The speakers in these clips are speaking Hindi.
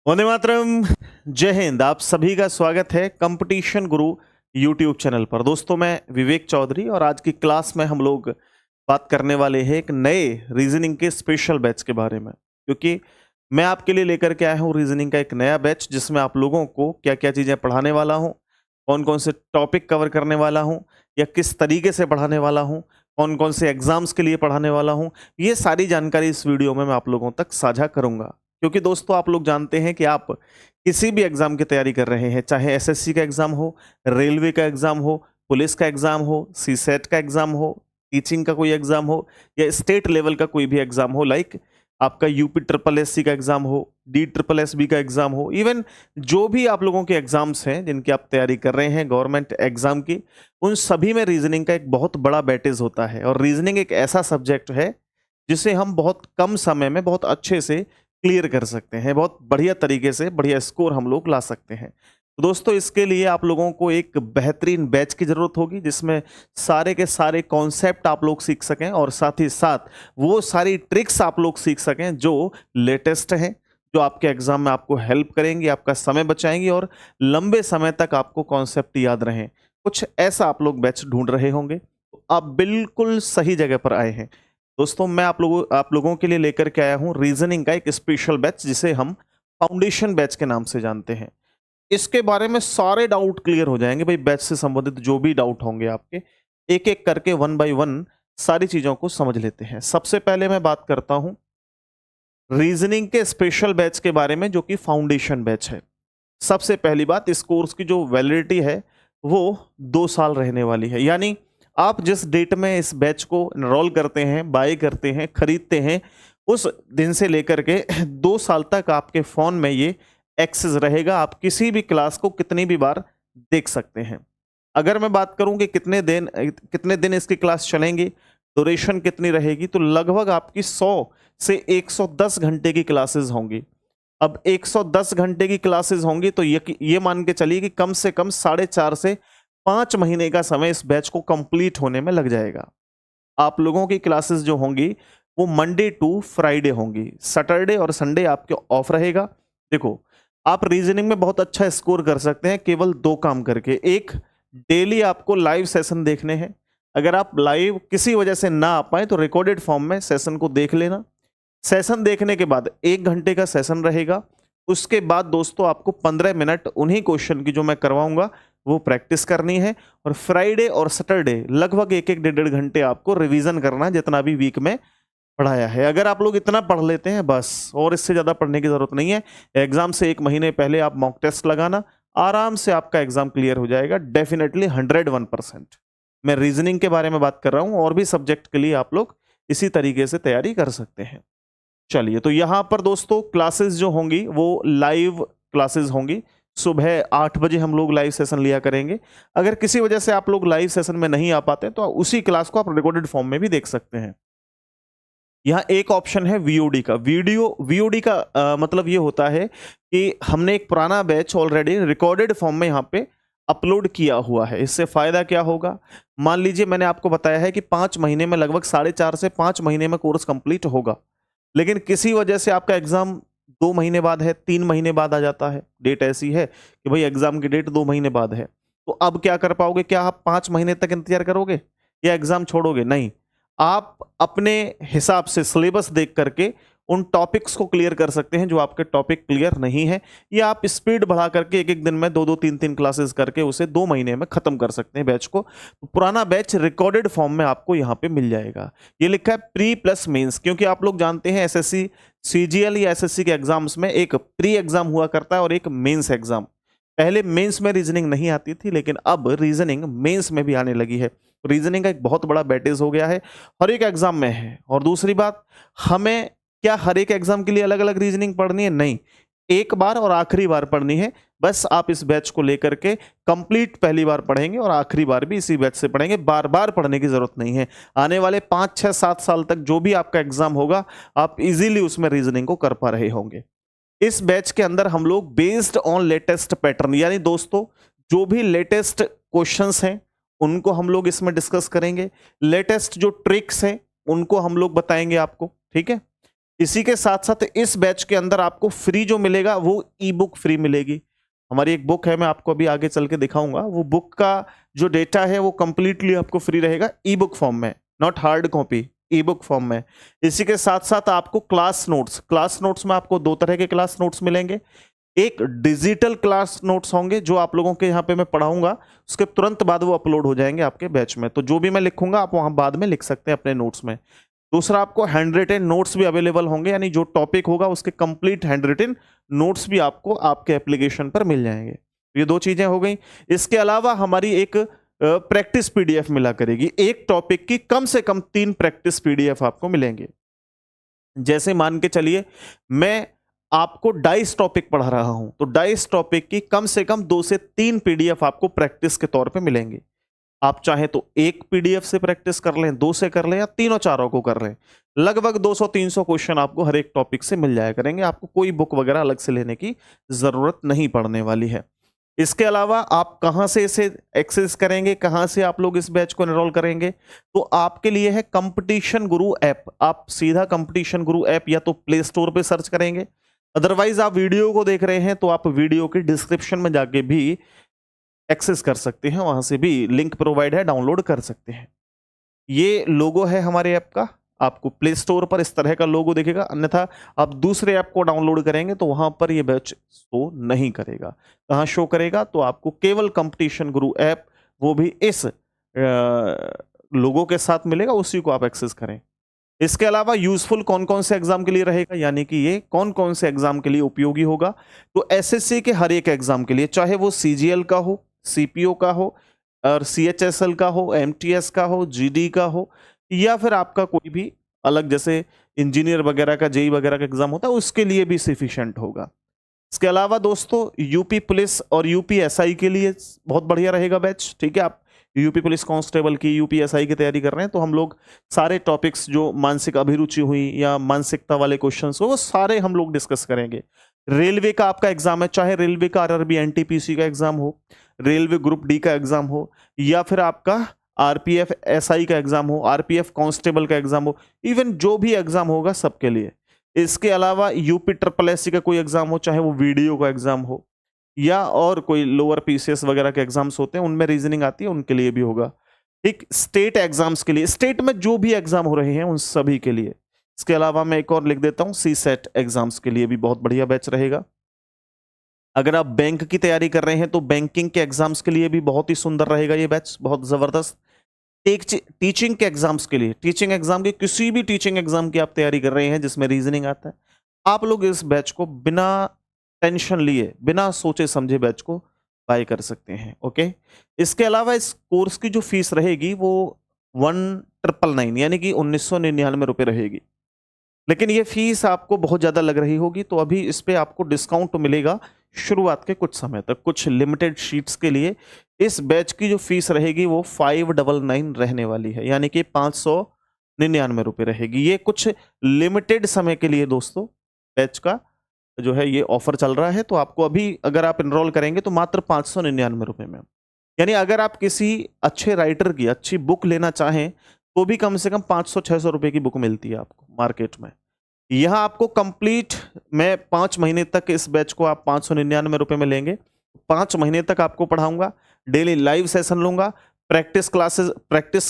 वंदे मातरम। जय हिंद। आप सभी का स्वागत है कंपटीशन गुरु यूट्यूब चैनल पर। दोस्तों, मैं विवेक चौधरी और आज की क्लास में हम लोग बात करने वाले हैं एक नए रीजनिंग के स्पेशल बैच के बारे में, क्योंकि मैं आपके लिए लेकर के आया हूँ रीजनिंग का एक नया बैच जिसमें आप लोगों को क्या क्या चीज़ें पढ़ाने वाला हूँ, कौन कौन से टॉपिक कवर करने वाला हूँ या किस तरीके से पढ़ाने वाला हूँ, कौन कौन से एग्जाम्स के लिए पढ़ाने वाला हूँ। ये सारी जानकारी इस वीडियो में मैं आप लोगों तक साझा करूंगा, क्योंकि दोस्तों आप लोग जानते हैं कि आप किसी भी एग्जाम की तैयारी कर रहे हैं, चाहे एसएससी का एग्जाम हो, रेलवे का एग्जाम हो, पुलिस का एग्जाम हो, सीसेट का एग्जाम हो, टीचिंग का कोई एग्जाम हो या स्टेट लेवल का कोई भी एग्जाम हो, लाइक आपका यूपी ट्रिपल एससी का एग्जाम हो, डी ट्रिपल एस बी का एग्जाम हो, इवन जो भी आप लोगों के एग्जाम्स हैं जिनकी आप तैयारी कर रहे हैं गवर्नमेंट एग्जाम की, उन सभी में रीजनिंग का एक बहुत बड़ा बैटेज होता है। और रीजनिंग एक ऐसा सब्जेक्ट है जिसे हम बहुत कम समय में बहुत अच्छे से क्लियर कर सकते हैं, बहुत बढ़िया तरीके से बढ़िया स्कोर हम लोग ला सकते हैं। तो दोस्तों, इसके लिए आप लोगों को एक बेहतरीन बैच की ज़रूरत होगी जिसमें सारे के सारे कॉन्सेप्ट आप लोग सीख सकें और साथ ही साथ वो सारी ट्रिक्स आप लोग सीख सकें जो लेटेस्ट हैं, जो आपके एग्जाम में आपको हेल्प करेंगी, आपका समय बचाएंगी और लंबे समय तक आपको कॉन्सेप्ट याद रहें। कुछ ऐसा आप लोग बैच ढूंढ रहे होंगे, तो आप बिल्कुल सही जगह पर आए हैं। दोस्तों, मैं आप लोगों के लिए लेकर के आया हूं रीजनिंग का एक स्पेशल बैच जिसे हम फाउंडेशन बैच के नाम से जानते हैं। इसके बारे में सारे डाउट क्लियर हो जाएंगे भाई। बैच से संबंधित जो भी डाउट होंगे आपके, एक एक करके वन बाय वन सारी चीजों को समझ लेते हैं। सबसे पहले मैं बात करता हूं रीजनिंग के स्पेशल बैच के बारे में, जो कि फाउंडेशन बैच है। सबसे पहली बात, इस कोर्स की जो वैलिडिटी है वो 2 साल रहने वाली है। यानी आप जिस डेट में इस बैच को एनरोल करते हैं, बाय करते हैं, खरीदते हैं, उस दिन से लेकर के 2 साल तक आपके फ़ोन में ये एक्सेस रहेगा। आप किसी भी क्लास को कितनी भी बार देख सकते हैं। अगर मैं बात करूं कि कितने दिन इसकी क्लास चलेंगी, ड्यूरेशन कितनी रहेगी, तो लगभग आपकी 100 से 110 घंटे की क्लासेस होंगी। अब 110 घंटे की क्लासेस होंगी तो ये मान के चलिए कि कम से कम 4.5 से 5 महीने का समय इस बैच को कंप्लीट होने में लग जाएगा। आप लोगों की क्लासेस जो होंगी वो मंडे टू फ्राइडे होंगी, सैटरडे और संडे आपके ऑफ रहेगा। देखो, आप रीजनिंग में बहुत अच्छा स्कोर कर सकते हैं केवल 2 काम करके। एक, डेली आपको लाइव सेशन देखने हैं। अगर आप लाइव किसी वजह से ना आ पाए तो रिकॉर्डेड फॉर्म में सेशन को देख लेना। सेशन देखने के बाद 1 घंटे का सेशन रहेगा। उसके बाद दोस्तों आपको 15 मिनट उन्हीं क्वेश्चन की जो मैं करवाऊंगा वो प्रैक्टिस करनी है। और फ्राइडे और सैटरडे लगभग 1-1 डेढ़ घंटे आपको रिवीजन करना है जितना भी वीक में पढ़ाया है। अगर आप लोग इतना पढ़ लेते हैं बस, और इससे ज़्यादा पढ़ने की ज़रूरत नहीं है। एग्जाम से 1 महीने पहले आप मॉक टेस्ट लगाना, आराम से आपका एग्जाम क्लियर हो जाएगा डेफिनेटली 101%। मैं रीजनिंग के बारे में बात कर रहा हूँ, और भी सब्जेक्ट के लिए आप लोग इसी तरीके से तैयारी कर सकते हैं। चलिए, तो यहां पर दोस्तों क्लासेस जो होंगी वो लाइव क्लासेस होंगी। सुबह 8 बजे हम लोग लाइव सेशन लिया करेंगे। अगर किसी वजह से आप लोग लाइव सेशन में नहीं आ पाते तो उसी क्लास को आप रिकॉर्डेड फॉर्म में भी देख सकते हैं। यहाँ एक ऑप्शन है वीओडी का। वीओडी का मतलब ये होता है कि हमने एक पुराना बैच ऑलरेडी रिकॉर्डेड फॉर्म में यहाँ पे अपलोड किया हुआ है। इससे फायदा क्या होगा, मान लीजिए मैंने आपको बताया है कि 5 महीने में लगभग 4.5 से 5 महीने में कोर्स कंप्लीट होगा, लेकिन किसी वजह से आपका एग्जाम 2 महीने बाद है, 3 महीने बाद आ जाता है। डेट ऐसी है कि भाई एग्जाम की डेट 2 महीने बाद है, तो अब क्या कर पाओगे? क्या आप 5 महीने तक इंतजार करोगे या एग्जाम छोड़ोगे? नहीं, आप अपने हिसाब से सिलेबस देख करके उन टॉपिक्स को क्लियर कर सकते हैं जो आपके टॉपिक क्लियर नहीं है, या आप स्पीड बढ़ा करके एक एक दिन में 2-2 3-3 क्लासेस करके उसे 2 महीने में खत्म कर सकते हैं बैच को। तो पुराना बैच रिकॉर्डेड फॉर्म में आपको यहाँ पे मिल जाएगा। ये लिखा है प्री प्लस मेंस, क्योंकि आप लोग जानते हैं एसएससी सीजीएल या एसएससी के एग्जाम्स में एक प्री एग्जाम हुआ करता है और एक मेंस एग्जाम। पहले मेंस में रीजनिंग नहीं आती थी, लेकिन अब रीजनिंग मेंस में भी आने लगी है। रीजनिंग का एक बहुत बड़ा बैटेज हो गया है, हर एक एग्जाम में है। और दूसरी बात, हमें क्या हर एक एग्जाम के लिए अलग अलग रीजनिंग पढ़नी है? नहीं, एक बार और आखिरी बार पढ़नी है। बस आप इस बैच को लेकर के कंप्लीट पहली बार पढ़ेंगे और आखिरी बार भी इसी बैच से पढ़ेंगे। बार बार पढ़ने की जरूरत नहीं है। आने वाले 5-6-7 साल तक जो भी आपका एग्जाम होगा, आप इजीली उसमें रीजनिंग को कर पा रहे होंगे। इस बैच के अंदर हम लोग बेस्ड ऑन लेटेस्ट पैटर्न, यानी दोस्तों जो भी लेटेस्ट क्वेश्चंस हैं उनको हम लोग इसमें डिस्कस करेंगे। लेटेस्ट जो ट्रिक्स हैं उनको हम लोग बताएंगे आपको, ठीक है। इसी के साथ साथ इस बैच के अंदर आपको फ्री जो मिलेगा वो ई बुक फ्री मिलेगी। हमारी एक बुक है, मैं आपको अभी आगे चल के दिखाऊंगा। वो बुक का जो डेटा है वो कंप्लीटली आपको फ्री रहेगा ई बुक फॉर्म में, not hard copy, E book form में। इसी के साथ साथ आपको क्लास नोट्स में आपको 2 तरह के क्लास नोट्स मिलेंगे। एक डिजिटल क्लास नोट्स होंगे जो आप लोगों के यहाँ पे मैं पढ़ाऊंगा, उसके तुरंत बाद वो अपलोड हो जाएंगे आपके बैच में, तो जो भी मैं लिखूंगा आप वहां बाद में लिख सकते हैं अपने नोट्स में। दूसरा, आपको हैंड रिटन नोट्स भी अवेलेबल होंगे, यानी जो टॉपिक होगा उसके कंप्लीट हैंड रिटन नोट्स भी आपको आपके एप्लीकेशन पर मिल जाएंगे। ये 2 चीजें हो गई। इसके अलावा हमारी एक प्रैक्टिस पीडीएफ मिला करेगी। एक टॉपिक की कम से कम 3 प्रैक्टिस पीडीएफ आपको मिलेंगे। जैसे मान के चलिए मैं आपको डाइस टॉपिक पढ़ा रहा हूं, तो डाइस टॉपिक की कम से कम 2 से 3 पीडीएफ आपको प्रैक्टिस के तौर पे मिलेंगे। आप चाहें तो एक पीडीएफ से प्रैक्टिस कर लें, 2 से कर लें, या तीनों चारों को कर लें। लगभग 200-300 क्वेश्चन आपको हर एक टॉपिक से मिल जाया करेंगे। आपको कोई बुक वगैरह अलग से लेने की जरूरत नहीं पड़ने वाली है। इसके अलावा आप कहां से इसे एक्सेस करेंगे, कहां से आप लोग इस बैच को एनरोल करेंगे, तो आपके लिए है कंपटीशन गुरु ऐप। आप सीधा कंपटीशन गुरु ऐप या तो प्ले स्टोर पे सर्च करेंगे, अदरवाइज आप वीडियो को देख रहे हैं तो आप वीडियो के डिस्क्रिप्शन में जाके भी एक्सेस कर सकते हैं, वहां से भी लिंक प्रोवाइड है, डाउनलोड कर सकते हैं। ये लोगो है हमारे ऐप का, आपको प्ले स्टोर पर इस तरह का लोगो दिखेगा, अन्यथा आप दूसरे ऐप को डाउनलोड करेंगे तो वहां पर ये बैच शो नहीं करेगा। कहां शो करेगा, तो आपको केवल कंपटीशन गुरु ऐप, वो भी इस लोगो के साथ मिलेगा, उसी को आप एक्सेस करें। इसके अलावा यूजफुल कौन कौन से एग्जाम के लिए रहेगा, यानी कि ये कौन कौन से एग्जाम के लिए उपयोगी होगा, तो एसएससी के हर एक एग्जाम के लिए, चाहे वो सीजीएल का हो, सीपीओ का हो, और सीएचएसएल का हो, एमटीएस का हो, जीडी का हो, या फिर आपका कोई भी अलग जैसे इंजीनियर वगैरह का, जेई वगैरह का एग्जाम होता है, उसके लिए भी सफिशिएंट होगा। इसके अलावा दोस्तों यूपी पुलिस और यूपी एसआई के लिए बहुत बढ़िया रहेगा बैच। ठीक है, आप यूपी पुलिस कांस्टेबल की, यूपी एसआई की तैयारी कर रहे हैं तो हम लोग सारे टॉपिक्स जो मानसिक अभिरुचि हुई या मानसिकता वाले क्वेश्चंस हो, वो सारे हम लोग डिस्कस करेंगे। रेलवे का आपका एग्जाम है, चाहे रेलवे का आरआरबी एनटीपीसी का एग्जाम हो, रेलवे ग्रुप डी का एग्जाम हो, या फिर आपका आरपीएफ एसआई का एग्जाम हो, आरपीएफ कांस्टेबल का एग्जाम हो, इवन जो भी एग्जाम होगा सबके लिए। इसके अलावा यूपी ट्रिपल एससी का कोई एग्जाम हो, चाहे वो वीडियो का एग्जाम हो, या और कोई लोअर पीसीएस वगैरह के एग्जाम्स होते हैं उनमें रीजनिंग आती है, उनके लिए भी होगा। ठीक, स्टेट एग्जाम्स के लिए, स्टेट में जो भी एग्जाम हो रहे हैं उन सभी के लिए। इसके अलावा मैं एक और लिख देता हूं, सी सेट एग्जाम्स के लिए भी बहुत बढ़िया बैच रहेगा। अगर आप बैंक की तैयारी कर रहे हैं तो बैंकिंग के एग्जाम्स के लिए भी बहुत ही सुंदर रहेगा ये बैच, बहुत जबरदस्त। टीचिंग के एग्जाम्स के लिए, टीचिंग एग्जाम के, किसी भी टीचिंग एग्जाम की आप तैयारी कर रहे हैं जिसमें रीजनिंग आता है, आप लोग इस बैच को बिना टेंशन लिए, बिना सोचे समझे बैच को बाय कर सकते हैं। ओके, इसके अलावा इस कोर्स की जो फीस रहेगी वो 1999 यानी कि 1999 रुपये रहेगी। लेकिन ये फीस आपको बहुत ज़्यादा लग रही होगी, तो अभी इस पे आपको डिस्काउंट मिलेगा शुरुआत के कुछ समय तक, कुछ लिमिटेड शीट्स के लिए। इस बैच की जो फीस रहेगी वो 599 रहने वाली है, यानी कि 599 रुपये रहेगी। ये कुछ लिमिटेड समय के लिए दोस्तों बैच का जो है ये ऑफर चल रहा है, तो आपको अभी अगर आप इनरोल करेंगे तो मात्र 599 रुपये में, यानी अगर आप किसी अच्छे राइटर की अच्छी बुक लेना चाहें तो भी कम से कम 500-600 रुपये की बुक मिलती है आपको मार्केट में। यहाँ आपको कंप्लीट, मैं 5 महीने तक इस बैच को आप 599 रुपये में लेंगे, 5 महीने तक आपको पढ़ाऊंगा, डेली लाइव सेशन लूंगा, प्रैक्टिस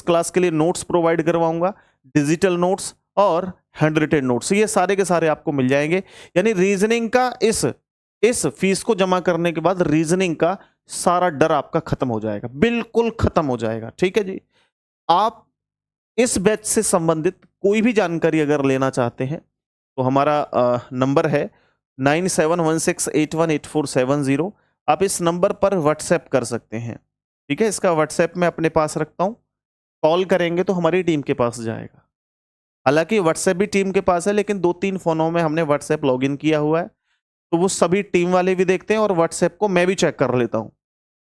क्लास के लिए नोट्स प्रोवाइड करवाऊंगा, डिजिटल नोट्स और हैंड रिटेन नोट्स, ये सारे के सारे आपको मिल जाएंगे। यानी रीजनिंग का इस फीस को जमा करने के बाद रीजनिंग का सारा डर आपका खत्म हो जाएगा, बिल्कुल खत्म हो जाएगा। ठीक है जी, आप इस बैच से संबंधित कोई भी जानकारी अगर लेना चाहते हैं तो हमारा नंबर है 9716818470। आप इस नंबर पर व्हाट्सएप कर सकते हैं। ठीक है, इसका व्हाट्सएप मैं अपने पास रखता हूं, कॉल करेंगे तो हमारी टीम के पास जाएगा। हालांकि व्हाट्सएप भी टीम के पास है, लेकिन 2-3 फोनों में हमने व्हाट्सएप लॉगिन किया हुआ है, तो वो सभी टीम वाले भी देखते हैं और व्हाट्सएप को मैं भी चेक कर लेता हूं।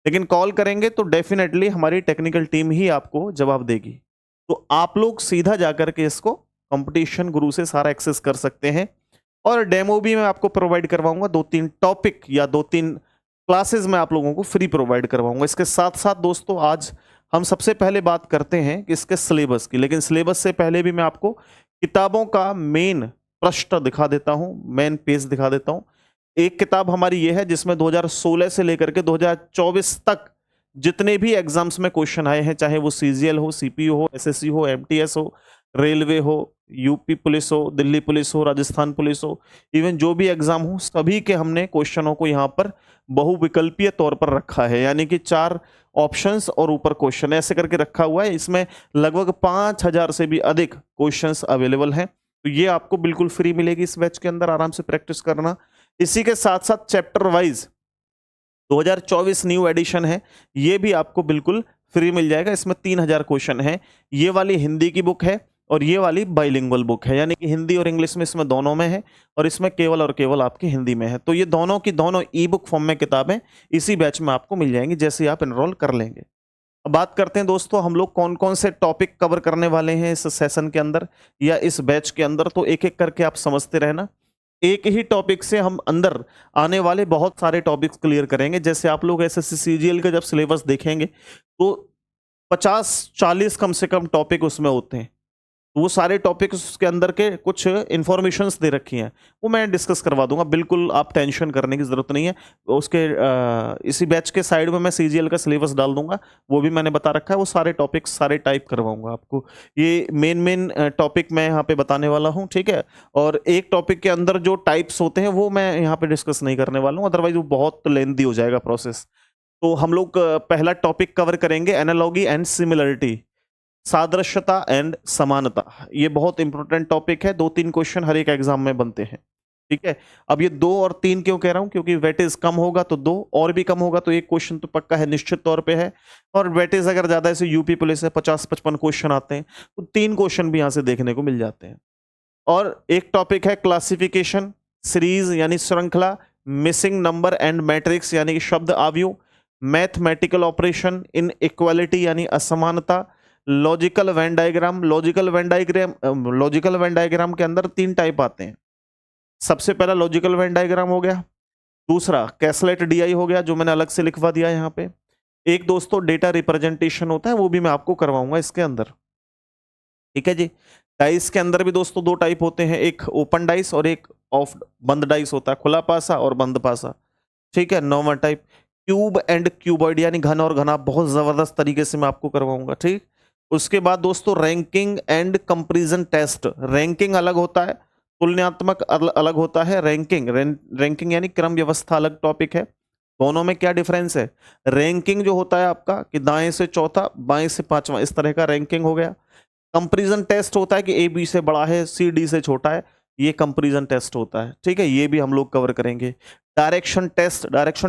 लेकिन कॉल करेंगे तो डेफिनेटली हमारी टेक्निकल टीम ही आपको जवाब देगी। तो आप लोग सीधा जाकर के इसको कंपटीशन गुरु से सारा एक्सेस कर सकते हैं, और डेमो भी मैं आपको प्रोवाइड करवाऊंगा। 2-3 टॉपिक या 2-3 क्लासेस में आप लोगों को फ्री प्रोवाइड करवाऊंगा। इसके साथ साथ दोस्तों आज हम सबसे पहले बात करते हैं कि इसके सिलेबस की, लेकिन सिलेबस से पहले भी मैं आपको किताबों का मेन पृष्ठ दिखा देता हूँ, मेन पेज दिखा देता हूँ। एक किताब हमारी ये है जिसमें 2016 से लेकर के 2024 तक जितने भी एग्जाम्स में क्वेश्चन आए हैं, चाहे वो सीजीएल हो, सीपीयू हो, एसएससी हो, एमटीएस हो, रेलवे हो, यूपी पुलिस हो, दिल्ली पुलिस हो, राजस्थान पुलिस हो, इवन जो भी एग्जाम हो, सभी के हमने क्वेश्चनों को यहाँ पर बहुविकल्पीय तौर पर रखा है, यानी कि 4 ऑप्शंस और ऊपर क्वेश्चन ऐसे करके रखा हुआ है। इसमें लगभग 5000 से भी अधिक क्वेश्चंस अवेलेबल हैं, तो ये आपको बिल्कुल फ्री मिलेगी इस बैच के अंदर, आराम से प्रैक्टिस करना। इसी के साथ साथ चैप्टर वाइज 2024 न्यू एडिशन है, ये भी आपको बिल्कुल फ्री मिल जाएगा। इसमें 3000 क्वेश्चन है। ये वाली हिंदी की बुक है और ये वाली बाइलिंगुअल बुक है, यानी कि हिंदी और इंग्लिश में इसमें दोनों में है, और इसमें केवल और केवल आपकी हिंदी में है। तो ये दोनों की दोनों ई बुक फॉर्म में किताबें इसी बैच में आपको मिल जाएंगी जैसे आप एनरोल कर लेंगे। अब बात करते हैं दोस्तों, हम लोग कौन कौन से टॉपिक कवर करने वाले हैं इस सेशन के अंदर या इस बैच के अंदर, तो एक एक करके आप समझते रहना। एक ही टॉपिक से हम अंदर आने वाले बहुत सारे टॉपिक्स क्लियर करेंगे। जैसे आप लोग एसएससी सीजीएल का जब सिलेबस देखेंगे तो 50-40 कम से कम टॉपिक उसमें होते हैं, तो वो सारे टॉपिक्स उसके अंदर के कुछ इन्फॉर्मेशंस दे रखी हैं, वो मैं डिस्कस करवा दूंगा, बिल्कुल आप टेंशन करने की ज़रूरत नहीं है। उसके इसी बैच के साइड में मैं सीजीएल का सिलेबस डाल दूंगा, वो भी मैंने बता रखा है, वो सारे टॉपिक्स सारे टाइप करवाऊंगा आपको। ये मेन टॉपिक मैं यहाँ पे बताने वाला हूँ, ठीक है। और एक टॉपिक के अंदर जो टाइप्स होते हैं वो मैं यहाँ पे डिस्कस नहीं करने वाला हूँ, अदरवाइज वो बहुत लेंथी हो जाएगा प्रोसेस। तो हम लोग पहला टॉपिक कवर करेंगे एनालॉगी एंड सिमिलरिटी, सादृश्यता एंड समानता। ये बहुत इंपॉर्टेंट टॉपिक है, 2-3 क्वेश्चन हर एक एग्जाम में बनते हैं, ठीक है। अब ये 2 और 3 क्यों कह रहा हूं, क्योंकि वेटेज कम होगा तो 2, और भी कम होगा तो 1 क्वेश्चन तो पक्का है, निश्चित तौर पे है। और वेटेज अगर ज्यादा है, यूपी पुलिस है 50-55 क्वेश्चन आते हैं, तो 3 क्वेश्चन भी यहां से देखने को मिल जाते हैं। और एक टॉपिक है क्लासिफिकेशन, सीरीज यानी श्रृंखला, मिसिंग नंबर एंड मैट्रिक्स यानी कि शब्द आव्यूह, मैथमेटिकल ऑपरेशन, इन इक्वालिटी यानी असमानता, logical Venn diagram. Logical Venn diagram के अंदर 3 टाइप आते हैं। सबसे पहला लॉजिकल वेन डायग्राम हो गया, दूसरा कैसलेट डीआई हो गया, जो मैंने अलग से लिखवा दिया यहाँ पे। एक दोस्तों डेटा रिप्रेजेंटेशन होता है, वो भी मैं आपको करवाऊंगा इसके अंदर, ठीक है जी। डाइस के अंदर भी दोस्तों 2 टाइप होते हैं, एक ओपन डाइस और एक ऑफ बंद डाइस होता है, खुला पासा और बंद पासा, ठीक है। 9वां टाइप क्यूब एंड क्यूबॉइड यानी घन और घना, बहुत जबरदस्त तरीके से मैं आपको करवाऊंगा, ठीक। उसके बाद दोस्तों ranking and comparison test. Ranking अलग होता है, तुलनात्मक अलग होता है। रैंकिंग यानी क्रम व्यवस्था अलग टॉपिक है। दोनों में क्या डिफरेंस है? रैंकिंग जो होता है आपका कि दाएं से चौथा, बाएं से पांचवा, इस तरह का रैंकिंग हो गया। कंपैरिजन टेस्ट होता है कि ए बी से बड़ा है, सी डी से छोटा है, ये कंपैरिजन टेस्ट होता है, ठीक है। ये भी हम लोग कवर करेंगे। डायरेक्शन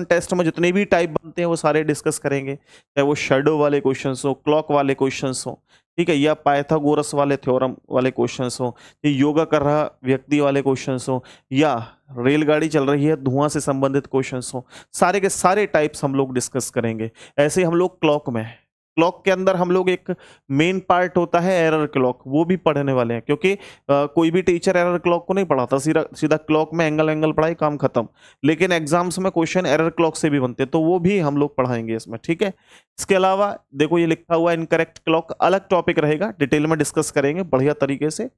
टेस्ट में जितने भी टाइप बनते हैं वो सारे डिस्कस करेंगे, चाहे वो शेडो वाले क्वेश्चंस हो, क्लॉक वाले क्वेश्चंस हो, ठीक है, या पाइथागोरस वाले थ्योरम वाले क्वेश्चंस हो, ये योगा कर रहा व्यक्ति वाले क्वेश्चंस हो, या रेलगाड़ी चल रही है धुआं से संबंधित क्वेश्चंस हो, सारे के सारे टाइप्स हम लोग डिस्कस करेंगे। ऐसे ही हम लोग क्लॉक के अंदर हम लोग एक मेन पार्ट होता है एरर क्लॉक, वो भी पढ़ने वाले हैं, क्योंकि कोई भी टीचर एरर क्लॉक को नहीं पढ़ाता, सीधा क्लॉक में एंगल पढ़ाई, काम खत्म। लेकिन एग्जाम्स में क्वेश्चन एरर क्लॉक से भी बनते हैं, तो वो भी हम लोग पढ़ाएंगे इसमें, ठीक है। इसके अलावा देखो ये लिखा हुआ है इनकरेक्ट क्लॉक, अलग टॉपिक रहेगा, डिटेल में डिस्कस करेंगे बढ़िया तरीके से।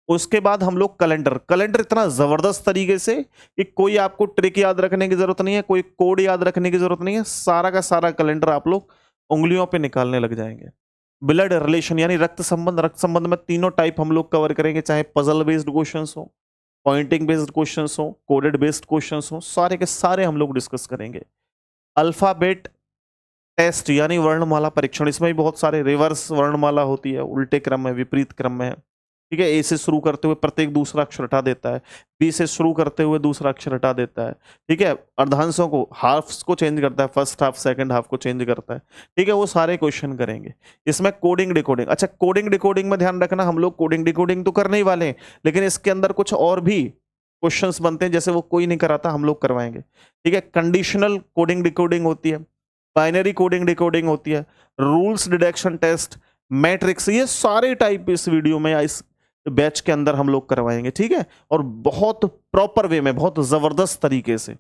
उसके बाद हम लोग कैलेंडर इतना जबरदस्त तरीके से कि कोई आपको ट्रिक याद रखने की जरूरत नहीं है, कोई कोड याद रखने की जरूरत नहीं है, सारा का सारा कैलेंडर आप लोग उंगलियों पे निकालने लग जाएंगे। ब्लड रिलेशन यानी रक्त संबंध में तीनों टाइप हम लोग कवर करेंगे, चाहे पजल बेस्ड क्वेश्चंस हो, पॉइंटिंग बेस्ड क्वेश्चंस हो, कोडेड बेस्ड क्वेश्चंस हो, सारे के सारे हम लोग डिस्कस करेंगे। अल्फाबेट टेस्ट यानी वर्णमाला परीक्षण, इसमें भी बहुत सारे रिवर्स वर्णमाला होती है, उल्टे क्रम में, विपरीत क्रम में, ठीक है। ए से शुरू करते हुए प्रत्येक दूसरा अक्षर हटा देता है, बी से शुरू करते हुए दूसरा अक्षर हटा देता है, ठीक है। अर्धांशों को, हाफ्स को चेंज करता है, फर्स्ट हाफ सेकंड हाफ को चेंज करता है, ठीक है। वो सारे क्वेश्चन करेंगे। इसमें कोडिंग डिकोडिंग, अच्छा कोडिंग डिकोडिंग में ध्यान रखना, हम लोग कोडिंग डिकोडिंग तो करने ही वाले हैं, लेकिन इसके अंदर कुछ और भी क्वेश्चंस बनते हैं, जैसे वो कोई नहीं कराता, हम लोग करवाएंगे, ठीक है। कंडीशनल कोडिंग डिकोडिंग होती है, बाइनरी कोडिंग डिकोडिंग होती है, रूल्स डिडक्शन टेस्ट, मैट्रिक्स, ये सारे टाइप इस वीडियो में या इस बैच के अंदर हम लोग करवाएंगे, ठीक है। और बहुत प्रॉपर वे में, बहुत जबरदस्त तरीके से।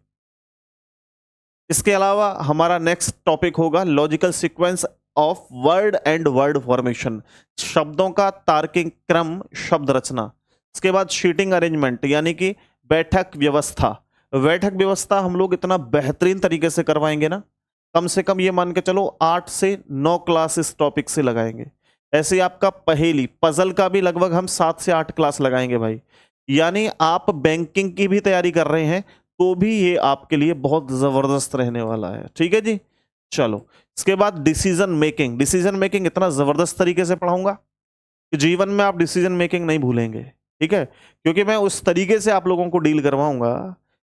इसके अलावा हमारा नेक्स्ट टॉपिक होगा logical sequence of word and word formation, शब्दों का तार्किक क्रम, शब्द रचना। इसके बाद शीटिंग अरेंजमेंट यानी कि बैठक व्यवस्था। बैठक व्यवस्था हम लोग इतना बेहतरीन तरीके से करवाएंगे ना, कम से कम ये मान के चलो 8 से 9 क्लास इस टॉपिक से लगाएंगे। ऐसे ही आपका पहेली पजल का भी लगभग हम 7 से 8 क्लास लगाएंगे भाई। यानी आप बैंकिंग की भी तैयारी कर रहे हैं तो भी ये आपके लिए बहुत जबरदस्त रहने वाला है। ठीक है जी, चलो इसके बाद डिसीजन मेकिंग। डिसीजन मेकिंग इतना जबरदस्त तरीके से पढ़ाऊंगा कि जीवन में आप डिसीजन मेकिंग नहीं भूलेंगे। ठीक है, क्योंकि मैं उस तरीके से आप लोगों को डील करवाऊंगा।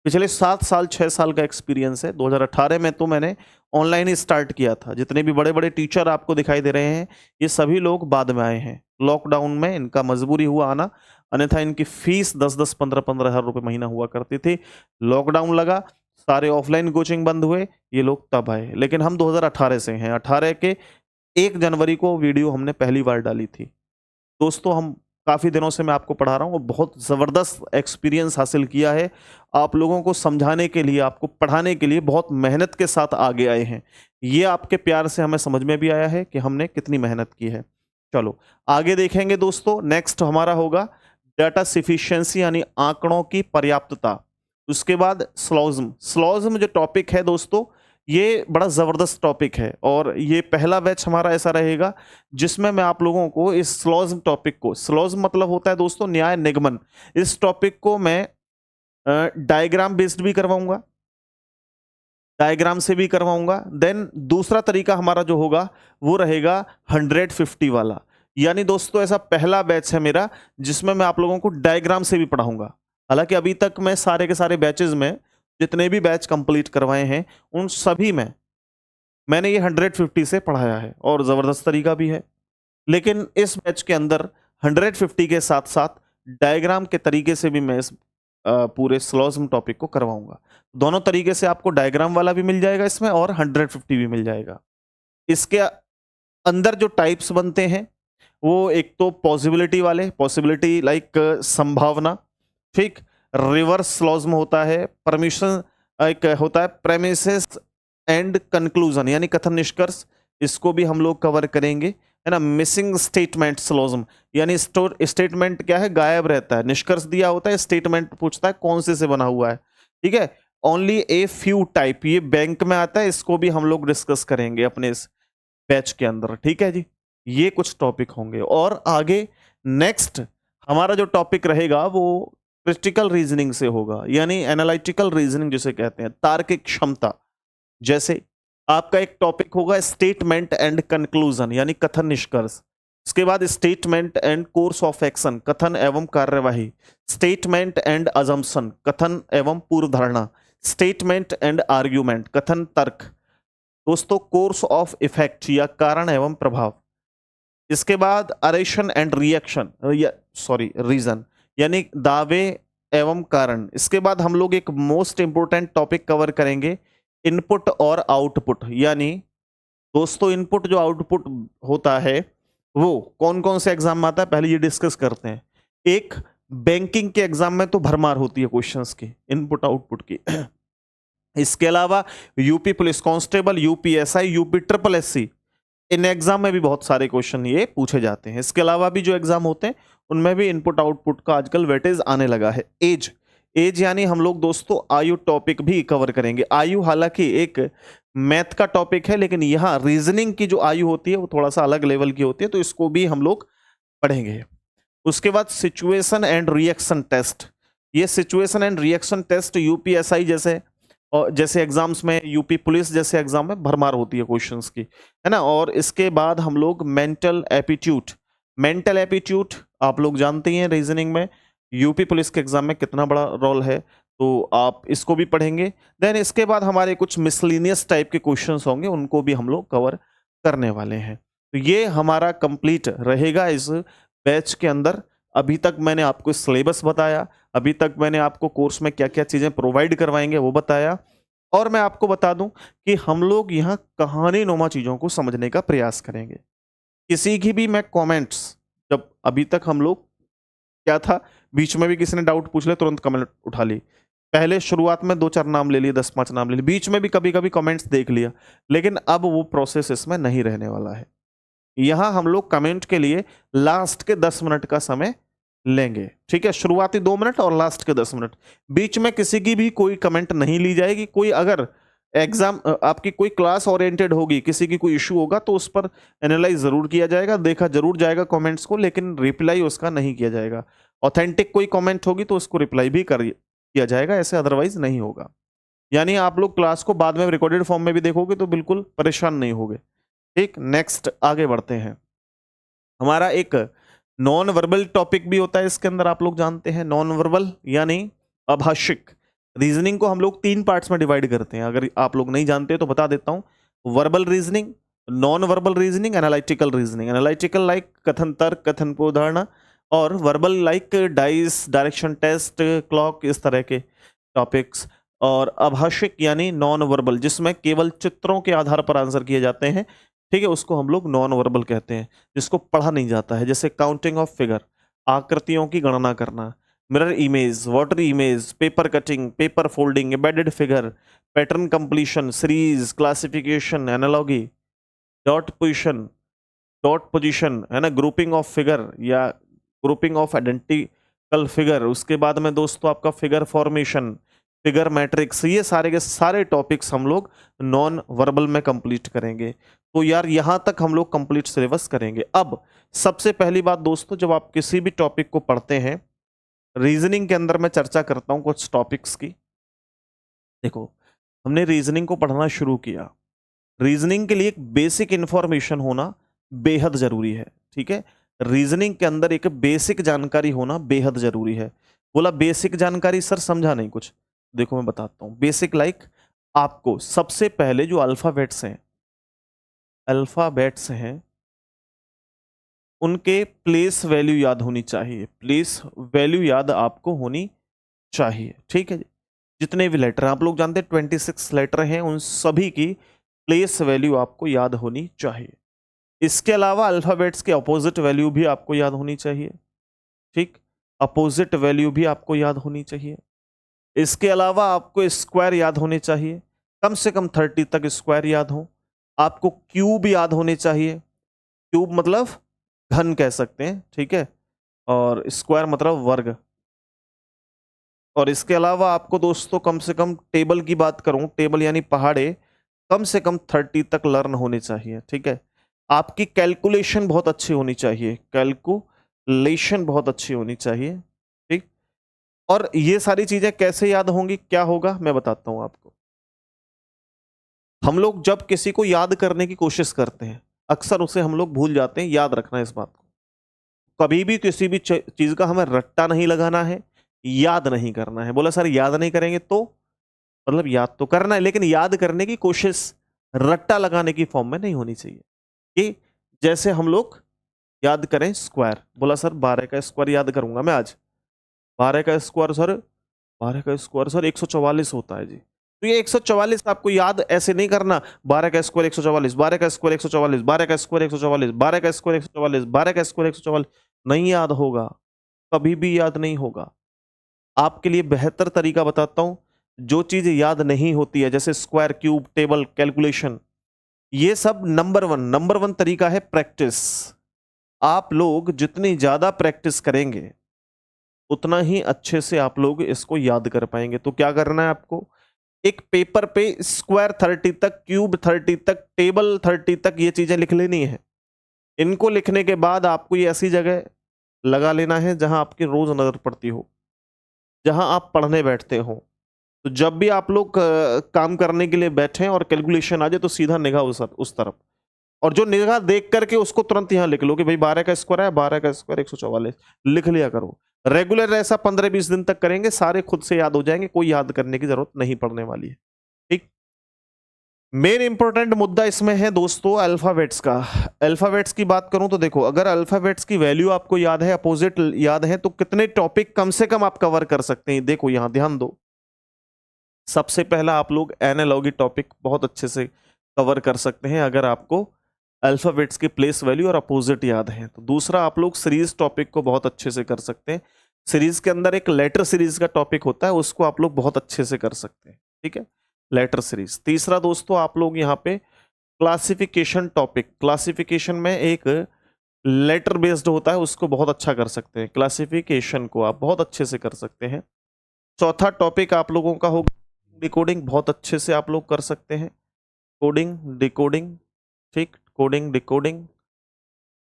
पिछले 7 साल 6 साल का एक्सपीरियंस है। 2018 में तो मैंने ऑनलाइन ही स्टार्ट किया था। जितने भी बड़े बड़े टीचर आपको दिखाई दे रहे हैं ये सभी लोग बाद में आए हैं। लॉकडाउन में इनका मजबूरी हुआ आना, अन्यथा इनकी फीस 10-10 15-15 हज़ार रुपये महीना हुआ करती थी। लॉकडाउन लगा, सारे ऑफलाइन कोचिंग बंद हुए, ये लोग तब आए। लेकिन हम 2018 से हैं। 18 के 1 जनवरी को वीडियो हमने पहली बार डाली थी। दोस्तों हम काफ़ी दिनों से मैं आपको पढ़ा रहा हूँ और बहुत ज़बरदस्त एक्सपीरियंस हासिल किया है। आप लोगों को समझाने के लिए, आपको पढ़ाने के लिए बहुत मेहनत के साथ आगे आए हैं। ये आपके प्यार से हमें समझ में भी आया है कि हमने कितनी मेहनत की है। चलो आगे देखेंगे दोस्तों। नेक्स्ट हमारा होगा डाटा सफिशिएंसी यानी आंकड़ों की पर्याप्तता। उसके बाद स्लॉज्म। स्लॉज्म जो टॉपिक है दोस्तों ये बड़ा ज़बरदस्त टॉपिक है और ये पहला बैच हमारा ऐसा रहेगा जिसमें मैं आप लोगों को इस स्लॉज्म टॉपिक को, स्लॉज्म मतलब होता है दोस्तों न्याय निगमन, इस टॉपिक को मैं डायग्राम बेस्ड भी करवाऊंगा, डायग्राम से भी करवाऊंगा। देन दूसरा तरीका हमारा जो होगा वो रहेगा 150 वाला। यानी दोस्तों ऐसा पहला बैच है मेरा जिसमें मैं आप लोगों को डायग्राम से भी पढ़ाऊंगा। हालांकि अभी तक मैं सारे के सारे बैचेज में जितने भी बैच कंप्लीट करवाए हैं उन सभी में मैंने ये 150 से पढ़ाया है और ज़बरदस्त तरीका भी है। लेकिन इस बैच के अंदर 150 के साथ साथ डायग्राम के तरीके से भी मैं इस पूरे स्लॉज्म टॉपिक को करवाऊंगा। दोनों तरीके से आपको डायग्राम वाला भी मिल जाएगा इसमें और 150 भी मिल जाएगा। इसके अंदर जो टाइप्स बनते हैं वो एक तो पॉसिबिलिटी वाले, पॉसिबिलिटी लाइक संभावना, ठीक। रिवर्स स्लॉज्म होता है, परमिशन एक होता है प्रेमिसेस एंड कंक्लूजन यानी कथन निष्कर्ष, इसको भी हम लोग कवर करेंगे, है ना। मिसिंग स्टेटमेंट स्लॉज्म यानी स्टेटमेंट क्या है, गायब रहता है। निष्कर्ष दिया होता है, स्टेटमेंट पूछता है कौन से बना हुआ है। ठीक है, ओनली ए फ्यू टाइप, ये बैंक में आता है, इसको भी हम लोग डिस्कस करेंगे अपने इस बैच के अंदर। ठीक है जी, ये कुछ टॉपिक होंगे। और आगे नेक्स्ट हमारा जो टॉपिक रहेगा वो क्रिटिकल रीजनिंग से होगा, यानी एनालिटिकल रीजनिंग जिसे कहते हैं, तार्किक क्षमता। जैसे आपका एक टॉपिक होगा स्टेटमेंट एंड कंक्लूजन यानी कथन निष्कर्ष। उसके बाद statement and course of action, कथन एवं कार्यवाही। स्टेटमेंट एंड अजम्पशन, कथन एवं पूर्व धारणा। स्टेटमेंट एंड आर्ग्यूमेंट, कथन तर्क। दोस्तों कोर्स ऑफ इफेक्ट या कारण एवं प्रभाव। इसके बाद अरेशन एंड रिएक्शन रीजन यानी दावे एवं कारण। इसके बाद हम लोग एक मोस्ट इंपोर्टेंट टॉपिक कवर करेंगे, इनपुट और आउटपुट। यानी दोस्तों इनपुट जो आउटपुट होता है वो कौन कौन से एग्जाम में आता है, पहले ये डिस्कस करते हैं। एक बैंकिंग के एग्जाम में तो भरमार होती है क्वेश्चंस की, इनपुट आउटपुट की। इसके अलावा UP police constable, UPSI, UP triple SC, in exam में भी बहुत सारे क्वेश्चन ये पूछे जाते हैं। इसके अलावा भी जो एग्जाम होते हैं उनमें भी इनपुट आउटपुट का आजकल वेटेज आने लगा है। एज, एज यानी हम लोग दोस्तों आयु टॉपिक भी कवर करेंगे। आयु हालांकि एक मैथ का टॉपिक है, लेकिन यहाँ रीजनिंग की जो आयु होती है वो थोड़ा सा अलग लेवल की होती है, तो इसको भी हम लोग पढ़ेंगे। उसके बाद सिचुएशन एंड रिएक्शन टेस्ट। ये situation and reaction test UPSI जैसे एग्जाम्स में, यूपी पुलिस जैसे एग्जाम में भरमार होती है क्वेश्चंस की, है ना। और इसके बाद हम लोग मेंटल एप्टीट्यूड। मेंटल एप्टीट्यूड आप लोग जानते ही हैं रीजनिंग में यूपी पुलिस के एग्जाम में कितना बड़ा रोल है, तो आप इसको भी पढ़ेंगे। देन इसके बाद हमारे कुछ मिसलिनियस टाइप के क्वेश्चंस होंगे, उनको भी हम लोग कवर करने वाले हैं। तो ये हमारा कंप्लीट रहेगा इस बैच के अंदर। अभी तक मैंने आपको सिलेबस बताया, अभी तक मैंने आपको कोर्स में क्या क्या चीज़ें प्रोवाइड करवाएंगे वो बताया, और मैं आपको बता दूं कि हम लोग यहाँ कहानी नुमा चीज़ों को समझने का प्रयास करेंगे। किसी की भी मैं कमेंट्स, जब अभी तक हम लोग क्या था, बीच में भी किसी ने डाउट पूछ लिया तुरंत कमेंट उठा ली। पहले शुरुआत में 2-4 नाम ले लिए, 10-5 नाम ले लिए, बीच में भी कभी कभी कमेंट्स देख लिया, लेकिन अब वो प्रोसेस इसमें नहीं रहने वाला है। यहाँ हम लोग कमेंट के लिए लास्ट के 10 मिनट का समय लेंगे, ठीक है। शुरुआती 2 मिनट और लास्ट के 10 मिनट, बीच में किसी की भी कोई कमेंट नहीं ली जाएगी। कोई अगर एग्जाम आपकी कोई क्लास ओरिएंटेड होगी, किसी की कोई इशू होगा तो उस पर एनालाइज जरूर किया जाएगा, देखा जरूर जाएगा कमेंट्स को, लेकिन रिप्लाई उसका नहीं किया जाएगा। ऑथेंटिक कोई कमेंट होगी तो उसको रिप्लाई भी किया जाएगा, ऐसे अदरवाइज नहीं होगा। यानी आप लोग क्लास को बाद में रिकॉर्डेड फॉर्म में भी देखोगे तो बिल्कुल परेशान नहीं होगे, ठीक। नेक्स्ट आगे बढ़ते हैं। हमारा एक नॉन वर्बल टॉपिक भी होता है इसके अंदर, आप लोग जानते हैं। नॉन वर्बल यानी अभाषिक रीजनिंग को हम लोग 3 पार्ट्स में डिवाइड करते हैं। अगर आप लोग नहीं जानते तो बता देता हूं। Verbal reasoning, non verbal reasoning, analytical reasoning. Analytical like कथन तर्क, कथन को उदाहरण, और verbal like dice, direction test, clock, इस तरह के टॉपिक्स। और अभाषिक यानी नॉन वर्बल, जिसमें केवल चित्रों के आधार पर आंसर किए जाते हैं, ठीक है, उसको हम लोग नॉन वर्बल कहते हैं, जिसको पढ़ा नहीं जाता है। जैसे काउंटिंग ऑफ फिगर, आकृतियों की गणना करना, mirror image, water image, paper cutting, paper folding, embedded figure, pattern completion, series, classification, analogy, dot position है ना, ग्रुपिंग ऑफ फिगर या ग्रुपिंग ऑफ आइडेंटिकल फिगर। उसके बाद में दोस्तों आपका फिगर फॉर्मेशन, फिगर मैट्रिक्स, ये सारे के सारे टॉपिक्स हम लोग नॉन वर्बल में कंप्लीट करेंगे। तो यार यहां तक हम लोग कंप्लीट सिलेबस करेंगे। अब सबसे पहली बात दोस्तों, जब आप किसी भी टॉपिक को पढ़ते हैं, रीजनिंग के अंदर मैं चर्चा करता हूं कुछ टॉपिक्स की। देखो, हमने रीजनिंग को पढ़ना शुरू किया, रीजनिंग के लिए एक बेसिक इंफॉर्मेशन होना बेहद जरूरी है, ठीक है। रीजनिंग के अंदर एक बेसिक जानकारी होना बेहद जरूरी है। बोला बेसिक जानकारी सर, समझा नहीं कुछ। देखो मैं बताता हूं। बेसिक लाइक आपको सबसे पहले जो अल्फाबेट्स हैं उनके प्लेस वैल्यू याद होनी चाहिए। प्लेस वैल्यू याद आपको होनी चाहिए, ठीक है जी। जितने भी लेटर आप लोग जानते हैं 26 लेटर हैं, उन सभी की प्लेस वैल्यू आपको याद होनी चाहिए। इसके अलावा अल्फाबेट्स के अपोजिट वैल्यू भी आपको याद होनी चाहिए, ठीक। अपोजिट वैल्यू भी आपको याद होनी चाहिए। इसके अलावा आपको स्क्वायर याद होने चाहिए, कम से कम 30 तक स्क्वायर याद हो। आपको क्यूब याद होने चाहिए, क्यूब मतलब घन कह सकते हैं, ठीक है, और स्क्वायर मतलब वर्ग। और इसके अलावा आपको दोस्तों कम से कम, टेबल की बात करूं, टेबल यानी पहाड़े, कम से कम 30 तक लर्न होने चाहिए, ठीक है। आपकी कैलकुलेशन बहुत अच्छी होनी चाहिए, कैलकुलेशन बहुत अच्छी होनी चाहिए, ठीक। और ये सारी चीजें कैसे याद होंगी, क्या होगा, मैं बताता हूं आपको। हम लोग जब किसी को याद करने की कोशिश करते हैं, अक्सर उसे हम लोग भूल जाते हैं। याद रखना इस बात को, कभी भी किसी भी चीज का हमें रट्टा नहीं लगाना है, याद नहीं करना है। बोला सर याद नहीं करेंगे तो, मतलब याद तो करना है, लेकिन याद करने की कोशिश रट्टा लगाने की फॉर्म में नहीं होनी चाहिए। कि जैसे हम लोग याद करें स्क्वायर, बोला सर 12 का स्क्वायर याद करूंगा मैं आज। 12 का स्क्वायर सर, 12 का स्क्वायर सर 144 होता है जी। तो ये 144 आपको याद ऐसे नहीं करना, 12 का स्क्वायर 144, 12 का स्क्वायर 144, 12 का स्क्वायर 144, 12 का स्क्वायर 144, 12 का स्क्वायर 144, नहीं याद होगा, कभी भी याद नहीं होगा। आपके लिए बेहतर तरीका बताता हूं। जो चीज याद नहीं होती है, जैसे स्क्वायर, क्यूब, टेबल, कैलकुलेशन, ये सब नंबर वन तरीका है प्रैक्टिस। आप लोग जितनी ज्यादा प्रैक्टिस करेंगे उतना ही अच्छे से आप लोग इसको याद कर पाएंगे। तो क्या करना है आपको, एक पेपर पे स्क्वायर 30 तक, क्यूब 30 तक, टेबल 30 तक ये चीजें लिख लेनी है। इनको लिखने के बाद आपको ये ऐसी जगह लगा लेना है जहां आपकी रोज नजर पड़ती हो, जहां आप पढ़ने बैठते हो। तो जब भी आप लोग काम करने के लिए बैठे और कैलकुलेशन आ जाए तो सीधा निगाह उस तरफ, और जो निगाह देख करके उसको तुरंत यहां लिख लो कि भाई 12 का स्क्वायर है, 12 का स्क्वायर 144, लिख लिया करो। रेगुलर ऐसा 15-20 दिन तक करेंगे, सारे खुद से याद हो जाएंगे, कोई याद करने की जरूरत नहीं पड़ने वाली है, ठीक। मेन इंपॉर्टेंट मुद्दा इसमें है दोस्तों अल्फाबेट्स का। अल्फाबेट्स की बात करूं तो देखो, अगर अल्फाबेट्स की वैल्यू आपको याद है, अपोजिट याद है, तो कितने टॉपिक कम से कम आप कवर कर सकते हैं। देखो यहां ध्यान दो, सबसे पहला आप लोग एनालॉगी टॉपिक बहुत अच्छे से कवर कर सकते हैं अगर आपको अल्फाबेट्स की प्लेस वैल्यू और अपोजिट याद है। तो दूसरा आप लोग सीरीज टॉपिक को बहुत अच्छे से कर सकते हैं। सीरीज के अंदर एक लेटर सीरीज का टॉपिक होता है, उसको आप लोग बहुत अच्छे से कर सकते हैं, ठीक है, लेटर सीरीज। तीसरा दोस्तों आप लोग यहाँ पे क्लासिफिकेशन टॉपिक, क्लासिफिकेशन में एक लेटर बेस्ड होता है उसको बहुत अच्छा कर सकते हैं, क्लासिफिकेशन को आप बहुत अच्छे से कर सकते हैं। चौथा टॉपिक आप लोगों का होगा डिकोडिंग, बहुत अच्छे से आप लोग कर सकते हैं कोडिंग डिकोडिंग, ठीक, कोडिंग डिकोडिंग।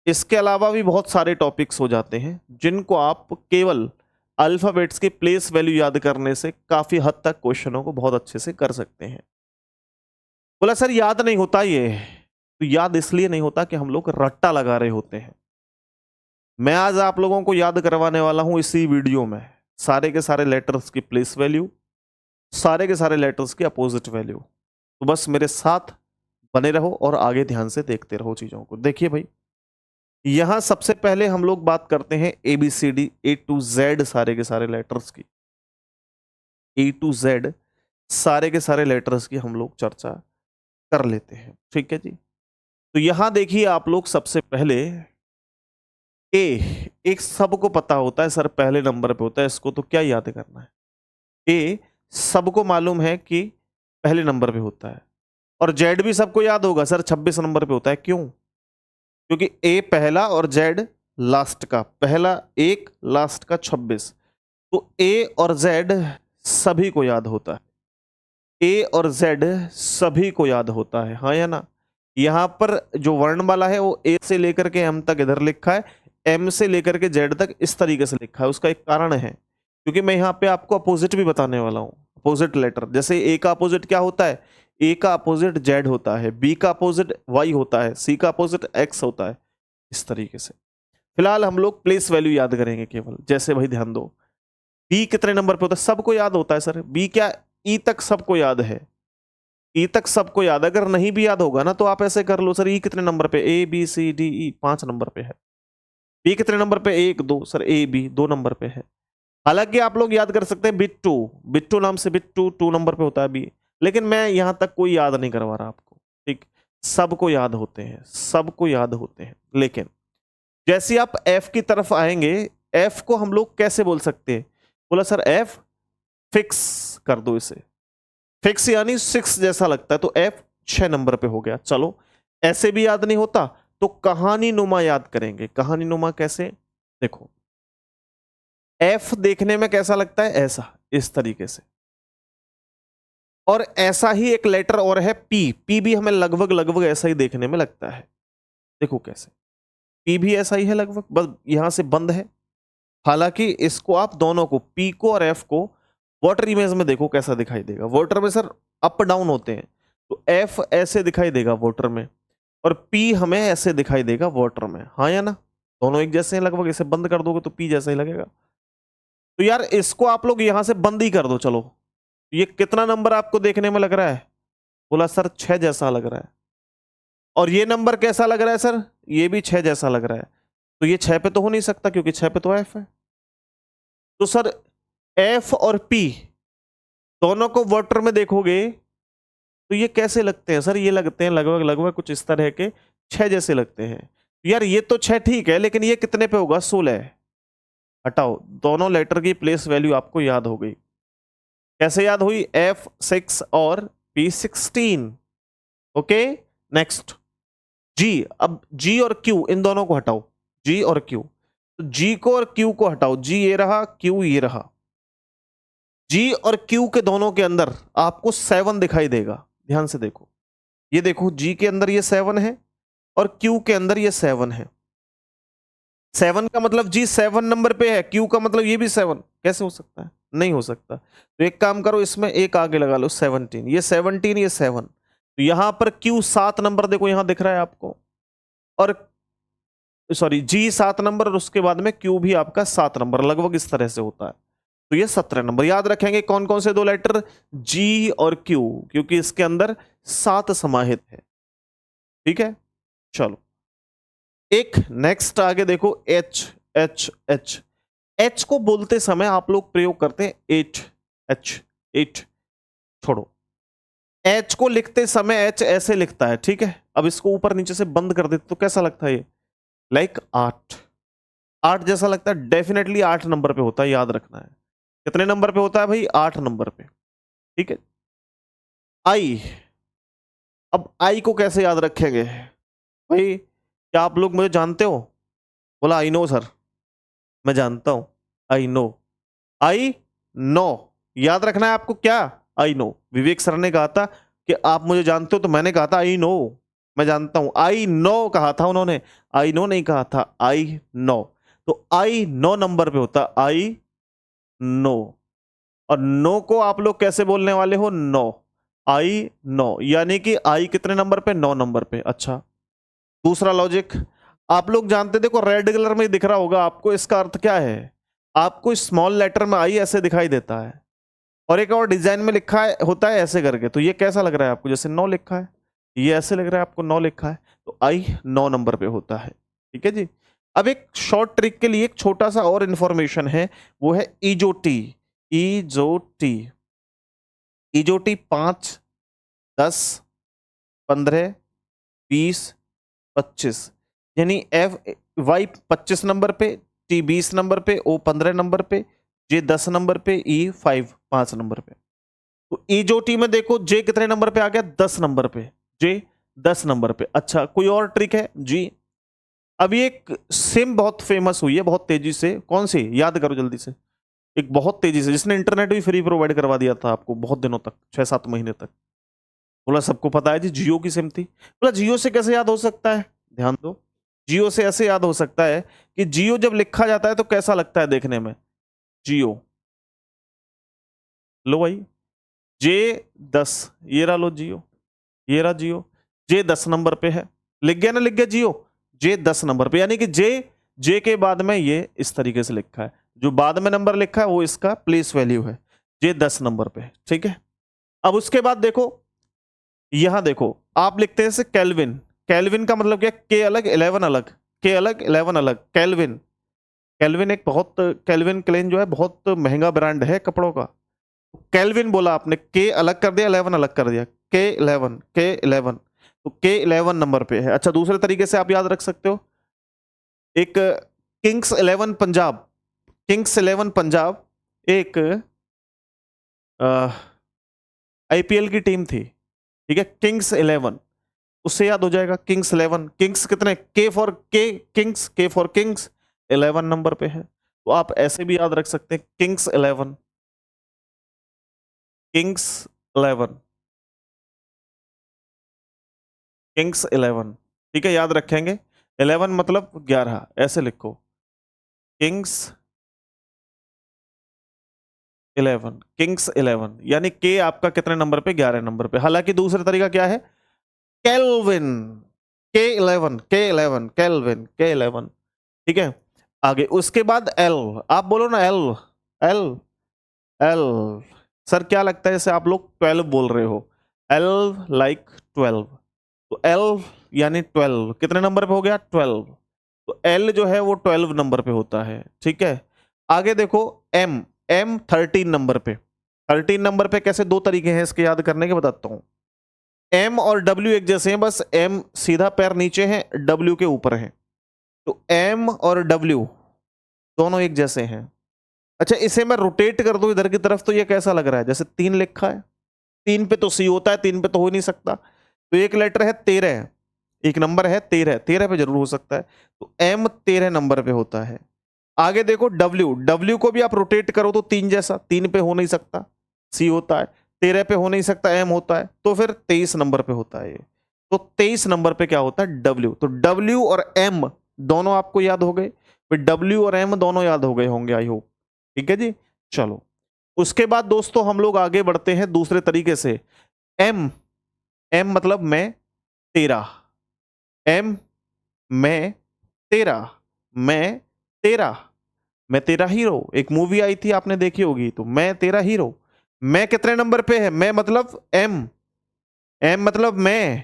इसके अलावा भी बहुत सारे टॉपिक्स हो जाते हैं जिनको आप केवल अल्फाबेट्स के प्लेस वैल्यू याद करने से काफी हद तक क्वेश्चनों को बहुत अच्छे से कर सकते हैं। बोला सर याद नहीं होता ये, तो याद इसलिए नहीं होता कि हम लोग रट्टा लगा रहे होते हैं। मैं आज आप लोगों को याद करवाने वाला हूं इसी वीडियो में सारे के सारे लेटर्स की प्लेस वैल्यू, सारे के सारे लेटर्स की अपोजिट वैल्यू। तो बस मेरे साथ बने रहो और आगे ध्यान से देखते रहो चीजों को। देखिए भाई, यहां सबसे पहले हम लोग बात करते हैं ABCD A to Z सारे के सारे लेटर्स की। A to Z सारे के सारे लेटर्स की हम लोग चर्चा कर लेते हैं, ठीक है जी। तो यहां देखिए आप लोग सबसे पहले ए, एक सबको पता होता है सर पहले नंबर पे होता है, इसको तो क्या याद करना है। ए सबको मालूम है कि पहले नंबर पे होता है, और जेड भी सबको याद होगा सर 26 नंबर पे होता है। क्यों? क्योंकि ए पहला और जेड लास्ट का, पहला 1 लास्ट का 26। तो ए और जेड सभी को याद होता है, ए और जेड सभी को याद होता है, हाँ या ना। यहां पर जो वर्णमाला है वो ए से लेकर के एम तक इधर लिखा है, एम से लेकर के जेड तक इस तरीके से लिखा है। उसका एक कारण है, क्योंकि मैं यहाँ पे आपको अपोजिट भी बताने वाला हूँ। अपोजिट लेटर, जैसे ए का अपोजिट क्या होता है, ए का अपोजिट जेड होता है, बी का अपोजिट वाई होता है, सी का अपोजिट एक्स होता है, इस तरीके से। फिलहाल हम लोग प्लेस वैल्यू याद करेंगे केवल। जैसे भाई ध्यान दो, बी कितने नंबर पे होता है, सबको याद होता है सर। बी क्या, ई तक सबको याद है, ई तक सबको याद। अगर नहीं भी याद होगा ना तो आप ऐसे कर लो सर, ई कितने नंबर पे, ABCDE 5 नंबर पे है। बी कितने नंबर पे, 1 2 सर, AB 2 नंबर पे है। हालांकि आप लोग याद कर सकते हैं बिट्टू, बिट्टू नाम से बिट्टू 2 नंबर पे होता है बी, लेकिन मैं यहां तक कोई याद नहीं करवा रहा आपको, ठीक। सबको याद होते हैं, सबको याद होते हैं। लेकिन जैसे आप एफ की तरफ आएंगे, एफ को हम लोग कैसे बोल सकते हैं? बोला सर एफ फिक्स कर दो इसे, फिक्स यानी 6 जैसा लगता है, तो एफ 6 नंबर पे हो गया। चलो ऐसे भी याद नहीं होता तो कहानी नुमा याद करेंगे। कहानी नुमा कैसे? देखो, एफ देखने में कैसा लगता है, ऐसा, इस तरीके से। और ऐसा ही एक लेटर और है पी, पी भी हमें लगभग लगभग ऐसा ही देखने में लगता है। देखो कैसे, पी भी ऐसा ही है लगभग, बस यहां से बंद है। हालांकि इसको आप दोनों को, पी को और एफ को, वाटर इमेज में देखो कैसा दिखाई देगा। वाटर में सर अप डाउन होते हैं, तो एफ ऐसे दिखाई देगा वाटर में, और पी हमें ऐसे दिखाई देगा वाटर में, हाँ या ना। दोनों एक जैसे हैं लगभग। इसे बंद कर दोगे तो पी जैसा ही लगेगा। तो यार इसको आप लोग यहां से बंद ही कर दो। चलो, ये कितना नंबर आपको देखने में लग रहा है? बोला सर 6 जैसा लग रहा है। और ये नंबर कैसा लग रहा है सर? ये भी 6 जैसा लग रहा है। तो ये 6 पे तो हो नहीं सकता, क्योंकि 6 पे तो एफ है। तो सर एफ और पी दोनों को वाटर में देखोगे तो ये कैसे लगते हैं सर? ये लगते हैं लगभग लगभग कुछ इस तरह के 6 जैसे लगते हैं। यार ये तो 6 ठीक है, लेकिन ये कितने पे होगा? 16। हटाओ, दोनों लेटर की प्लेस वैल्यू आपको याद हो गई। कैसे याद हुई? F6 और P16। Okay, next G। अब G और Q इन दोनों को हटाओ, G और Q। तो G को और Q को हटाओ, G ये रहा, Q ये रहा। G और Q के दोनों के अंदर आपको 7 दिखाई देगा। ध्यान से देखो, ये देखो G के अंदर ये 7 है और Q के अंदर ये 7 है। 7 का मतलब G 7 नंबर पे है, Q का मतलब ये भी 7। कैसे हो सकता है? नहीं हो सकता। तो एक काम करो, इसमें एक आगे लगा लो, 17। ये 17, ये 7। तो यहां पर Q 7 नंबर देखो, यहां दिख रहा है आपको, और सॉरी G 7 नंबर, और उसके बाद में Q भी आपका 7 नंबर, लगभग इस तरह से होता है। तो ये 17 नंबर। याद रखेंगे कौन कौन से दो लेटर, G और Q, क्योंकि इसके अंदर 7 समाहित है। ठीक है, चलो एक नेक्स्ट आगे देखो, H H H। H को बोलते समय आप लोग प्रयोग करते हैं 8, H 8। छोड़ो, H को लिखते समय H ऐसे लिखता है, ठीक है। अब इसको ऊपर नीचे से बंद कर देते तो कैसा लगता है? ये लाइक 8, 8 जैसा लगता है। डेफिनेटली 8 नंबर पे होता है, याद रखना है। कितने नंबर पे होता है भाई? 8 नंबर पे, ठीक है। I, अब I को कैसे याद रखेंगे भाई? क्या आप लोग मुझे जानते हो? बोला आई नो सर, मैं जानता हूं, आई नो, आई नो, याद रखना है आपको क्या, आई नो। विवेक सर ने कहा था कि आप मुझे जानते हो, तो मैंने कहा था आई नो, मैं जानता हूं, आई नो कहा था उन्होंने, आई नो नहीं कहा था, आई नो। तो आई नो नंबर पे होता आई नो, और नो को आप लोग कैसे बोलने वाले हो, नो, आई नो, यानी कि आई कितने नंबर पे, 9 नंबर पे। अच्छा, दूसरा लॉजिक आप लोग जानते, देखो रेड कलर में दिख रहा होगा आपको, इसका अर्थ क्या है, आपको स्मॉल लेटर में आई ऐसे दिखाई देता है, और एक और डिजाइन में लिखा है होता है ऐसे करके, तो ये कैसा लग रहा है आपको, जैसे 9 लिखा है, ये ऐसे लग रहा है आपको 9 लिखा है, तो आई 9 नंबर पे होता है। ठीक है जी। अब एक शॉर्ट ट्रिक के लिए एक छोटा सा और इंफॉर्मेशन है, वो है ईजोटी। ईजोटी, ईजोटी 5, 10, 15, 20, 25, यानी एफ वाई 25 नंबर पे, टी 20 नंबर पे, ओ 15 नंबर पे, जे 10 नंबर पे, ई 5 नंबर पे। तो ईजोटी में देखो जे कितने नंबर पे आ गया, 10 नंबर पे, जे 10 नंबर पे। अच्छा, कोई और ट्रिक है जी। अभी एक सिम बहुत फेमस हुई है बहुत तेजी से, कौन सी याद करो जल्दी से, एक बहुत तेजी से, जिसने इंटरनेट भी फ्री प्रोवाइड करवा दिया था आपको बहुत दिनों तक, 6-7 महीने तक। बोला सबको पता है जी, जियो की सिम थी। बोला जियो से कैसे याद हो सकता है, ध्यान दो, जियो से ऐसे याद हो सकता है कि जियो जब लिखा जाता है तो कैसा लगता है देखने में, जियो, लो भाई, जे 10, ये रहा, लो जियो, ये रहा जियो, जे 10 नंबर पे है, लिख गया ना, लिख गया जियो, जे 10 नंबर पे, यानी कि जे के बाद में ये इस तरीके से लिखा है, जो बाद में नंबर लिखा है वो इसका प्लेस वैल्यू है, जे 10 नंबर पे। ठीक है, अब उसके बाद देखो, यहां देखो आप लिखते हैं कैल्विन, कैल्विन का मतलब क्या, के अलग 11 अलग, के अलग 11 अलग, कैल्विन, कैल्विन एक बहुत, कैल्विन क्लेन जो है बहुत महंगा ब्रांड है कपड़ों का, कैल्विन बोला आपने, के अलग कर दिया, 11 अलग कर दिया, के 11, के 11, तो के 11 नंबर पे है। अच्छा, दूसरे तरीके से आप याद रख सकते हो, एक किंग्स 11 पंजाब, किंग्स 11 पंजाब एक आईपीएल की टीम थी, ठीक है, किंग्स 11, उससे याद हो जाएगा, किंग्स 11, किंग्स कितने, के फॉर के, किंग्स, के फॉर किंग्स, 11 नंबर पे है, तो आप ऐसे भी याद रख सकते हैं, किंग्स 11, किंग्स 11, किंग्स 11, ठीक है, याद रखेंगे, 11 मतलब 11, ऐसे लिखो, किंग्स 11, किंग्स 11, यानी के आपका कितने नंबर पे, 11 नंबर पे। हालांकि दूसरा तरीका क्या है, केल्विन, के 11, के 11, केल्विन, के 11, ठीक है। आगे उसके बाद एल, आप बोलो ना एल, एल, एल, सर क्या लगता है जैसे आप लोग 12 बोल रहे हो, एल लाइक 12, तो एल यानी 12 कितने नंबर पे हो गया, 12, तो एल जो है वो 12 नंबर पे होता है। ठीक है, आगे देखो एम, एम 13 नंबर पे, 13 नंबर पे कैसे, दो तरीके हैं इसके याद करने के, बताता हूं। एम और डब्ल्यू एक जैसे हैं, बस एम सीधा पैर नीचे है, डब्ल्यू के ऊपर है, तो एम और डब्ल्यू दोनों एक जैसे हैं। अच्छा, इसे मैं रोटेट कर दूं इधर की तरफ, तो ये कैसा लग रहा है, जैसे 3 लिखा है, 3 पे तो सी होता है, 3 पे तो हो ही नहीं सकता, तो एक लेटर है 13, एक नंबर है 13, 13 पे जरूर हो सकता है, तो एम 13 नंबर पे होता है। आगे देखो डब्ल्यू, डब्ल्यू को भी आप रोटेट करो तो 3 जैसा, 3 पे हो नहीं सकता, सी होता है, 13 पे हो नहीं सकता, एम होता है, तो फिर 23 नंबर पे होता है ये, तो 23 नंबर पे क्या होता है, डब्ल्यू। तो डब्ल्यू और एम दोनों आपको याद हो गए, फिर डब्ल्यू और एम दोनों याद हो गए होंगे आई होप। ठीक है जी, चलो उसके बाद दोस्तों हम लोग आगे बढ़ते हैं दूसरे तरीके से। एम, एम मतलब मैं तेरा, एम मैं तेरा, मैं तेरा, मैं तेरा हीरो, एक मूवी आई थी आपने देखी होगी, तो मैं तेरा हीरो, मैं कितने नंबर पे है, मैं मतलब एम, एम मतलब मैं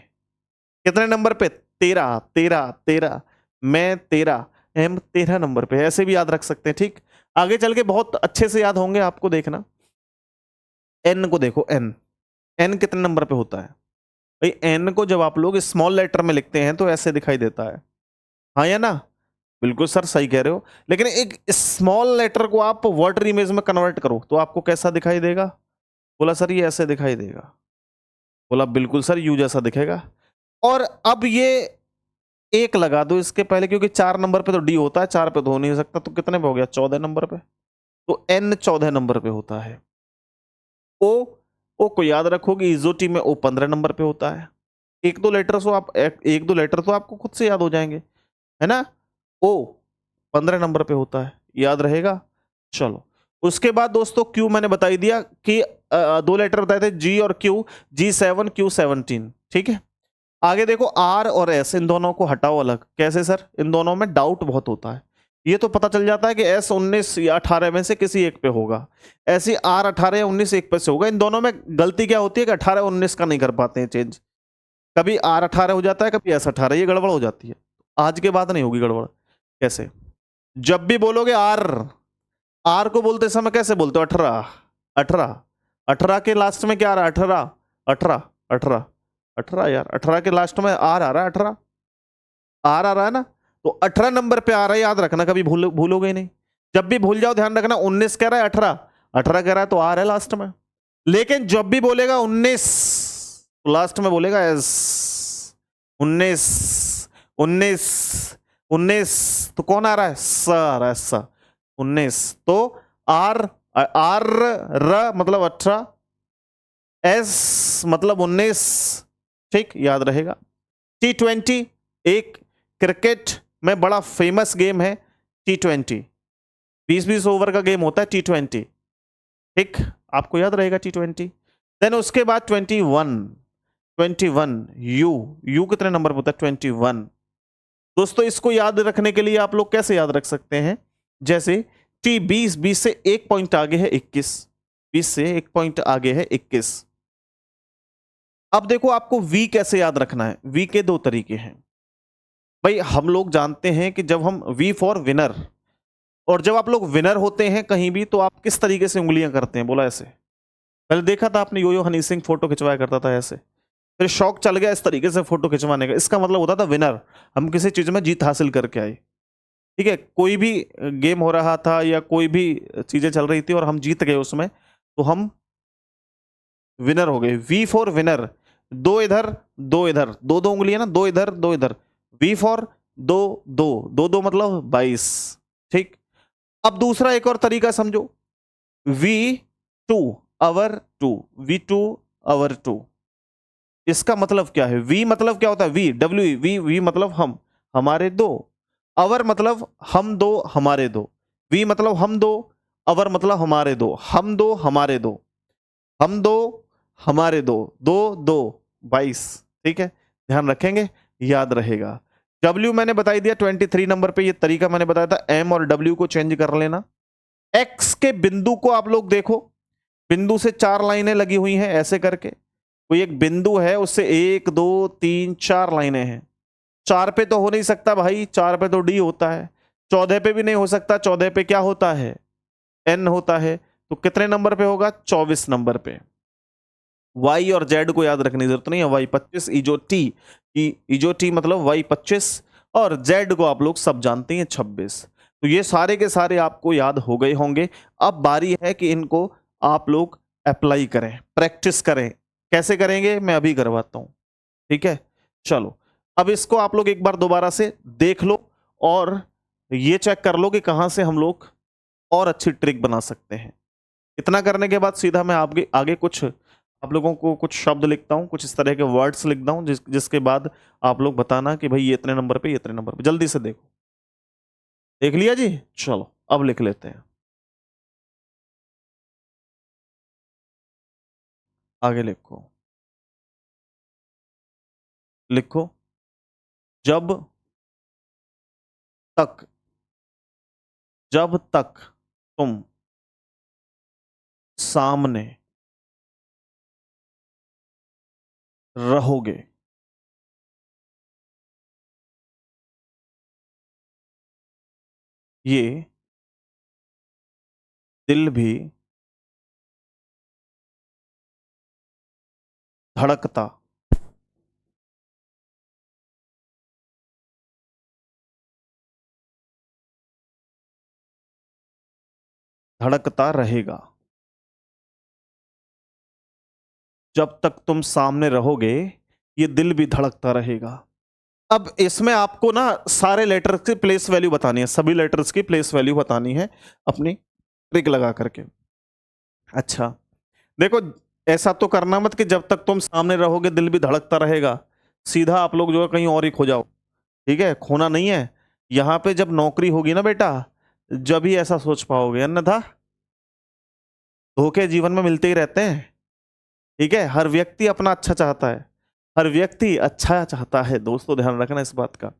कितने नंबर पे, 13, 13, 13, मैं तेरा, एम 13 नंबर पे, ऐसे भी याद रख सकते हैं। ठीक, आगे चल के बहुत अच्छे से याद होंगे आपको, देखना एन को देखो, एन, एन कितने नंबर पे होता है भाई, एन को जब आप लोग स्मॉल लेटर में लिखते हैं तो ऐसे दिखाई देता है, हाँ या ना, बिल्कुल सर सही कह रहे हो, लेकिन एक स्मॉल लेटर को आप वर्ड इमेज में कन्वर्ट करो तो आपको कैसा दिखाई देगा, बोला सर ये ऐसे दिखाई देगा, बोला बिल्कुल सर यू जैसा दिखेगा। और अब ये 1 लगा दो इसके पहले, क्योंकि 4 नंबर पे तो डी होता है, 4 पे तो हो नहीं सकता, तो कितने पे हो गया? 14 नंबर पे। तो एन 14 नंबर पे होता है। ओ, ओ को याद रखोगे, इजोटी में ओ 15 नंबर पे होता है। एक दो लेटर तो आप एक दो लेटर तो आपको खुद से याद हो जाएंगे, है ना। ओ 15 नंबर पे होता है, याद रहेगा। चलो, उसके बाद दोस्तों क्यू मैंने बता ही दिया कि दो लेटर बताए थे, जी और क्यू, G7 Q17, ठीक है। आगे देखो आर और एस, इन दोनों को हटाओ अलग। कैसे सर? इन दोनों में डाउट बहुत होता है। ये तो पता चल जाता है कि एस 19 या 18 में से किसी एक पे होगा, ऐसी आर 18 या 19 एक पे से होगा। इन दोनों में गलती क्या होती है कि 18 19 का नहीं कर पाते हैं चेंज, कभी आर 18 हो जाता है, कभी एस 18, ये गड़बड़ हो जाती है। आज के बाद नहीं होगी गड़बड़। कैसे? जब भी बोलोगे आर, आर को बोलते समय कैसे बोलते हो? 18 18, 18 के लास्ट में क्या आ रहा है? 18 18 18 18, यार 18 के लास्ट में आर आ रहा है, 18 आर आ रहा है ना, तो 18 नंबर पे आ रहा है, याद रखना, कभी भूलोगे ही नहीं। जब भी भूल जाओ ध्यान रखना, 19 कह रहा है, 18 18 कह रहा है, तो आर है लास्ट में। लेकिन जब भी बोलेगा 19, तो लास्ट में बोलेगा एस। 19 19 19, तो कौन आ रहा है? स आ रहा है, स। 19 तो आर, आर र मतलब 18, एस मतलब 19, ठीक, याद रहेगा। T20 एक क्रिकेट में बड़ा फेमस गेम है, T20 20-20 ओवर का गेम होता है T20, ठीक, आपको याद रहेगा T20। देन उसके बाद 21 यू, यू कितने नंबर पर होता है? 21। दोस्तों इसको याद रखने के लिए आप लोग कैसे याद रख सकते हैं? जैसे T 20, 20 से एक पॉइंट आगे है 21, 20 से एक पॉइंट आगे है 21। अब देखो आपको V कैसे याद रखना है। V के दो तरीके हैं भाई। हम लोग जानते हैं कि जब हम V फॉर विनर, और जब आप लोग विनर होते हैं कहीं भी, तो आप किस तरीके से उंगलियां करते हैं? बोला ऐसे। पहले देखा था आपने, यो हनी सिंह फोटो खिंचवाया करता था ऐसे, फिर शौक चल गया इस तरीके से फोटो खिंचवाने का। इसका मतलब होता था विनर, हम किसी चीज में जीत हासिल करके आए। ठीक है, कोई भी गेम हो रहा था या कोई भी चीजें चल रही थी और हम जीत गए उसमें, तो हम विनर हो गए। वी फॉर विनर, दो इधर दो इधर, दो दो उंगलियां ना, दो इधर दो इधर। वी फॉर दो दो दो दो मतलब 22, ठीक। अब दूसरा एक और तरीका समझो, we two our two, we two our two. इसका मतलब क्या है? वी मतलब क्या होता है? वी डब्ल्यू वी, वी मतलब हम, हमारे दो। अवर मतलब हम दो हमारे दो। वी मतलब हम दो, अवर मतलब हमारे दो, हम दो हमारे दो, हम दो हमारे दो, दो दो 22, ठीक है, ध्यान रखेंगे, याद रहेगा। W मैंने बताई दिया 23 नंबर पे, ये तरीका मैंने बताया था, M और W को चेंज कर लेना। X के बिंदु को आप लोग देखो, बिंदु से 4 लाइनें लगी हुई हैं ऐसे करके, कोई एक बिंदु है उससे 1 2 3 4 लाइनें हैं। 4 पे तो हो नहीं सकता भाई, 4 पे तो D होता है। 14 पे भी नहीं हो सकता, 14 पे क्या होता है? N होता है। तो कितने नंबर पे होगा? 24 नंबर पे। Y और Z को याद रखने की जरूरत नहीं है, Y 25 इजो टी मतलब Y 25, और Z को आप लोग सब जानते हैं 26। तो ये सारे के सारे आपको याद हो गए होंगे। अब बारी है कि इनको आप लोग अप्लाई करें, प्रैक्टिस करें। कैसे करेंगे मैं अभी करवाता हूं, ठीक है। चलो, अब इसको आप लोग एक बार दोबारा से देख लो और ये चेक कर लो कि कहां से हम लोग और अच्छी ट्रिक बना सकते हैं। इतना करने के बाद सीधा मैं आगे आगे कुछ आप लोगों को कुछ शब्द लिखता हूं, कुछ इस तरह के वर्ड्स लिखता हूं, जिसके बाद आप लोग बताना कि भाई ये इतने नंबर पे, ये इतने नंबर पे। जल्दी से देखो, देख लिया जी? चलो अब लिख लेते हैं, आगे लिखो, लिखो। जब तक, जब तक तुम सामने रहोगे, ये दिल भी धड़कता, धड़कता रहेगा। जब तक तुम सामने रहोगे, ये दिल भी धड़कता रहेगा। अब इसमें आपको ना सारे लेटर्स की प्लेस वैल्यू बतानी है, सभी लेटर्स की प्लेस वैल्यू बतानी है अपनी ट्रिक लगा करके। अच्छा देखो, ऐसा तो करना मत कि जब तक तुम सामने रहोगे दिल भी धड़कता रहेगा, सीधा आप लोग जो है कहीं और ही खो जाओ। ठीक है, खोना नहीं है। यहां पे जब नौकरी होगी ना बेटा, जब ही ऐसा सोच पाओगे, अन्यथा धोखे जीवन में मिलते ही रहते हैं। ठीक है, हर व्यक्ति अपना अच्छा चाहता है, हर व्यक्ति अच्छा चाहता है दोस्तों, ध्यान रखना इस बात का।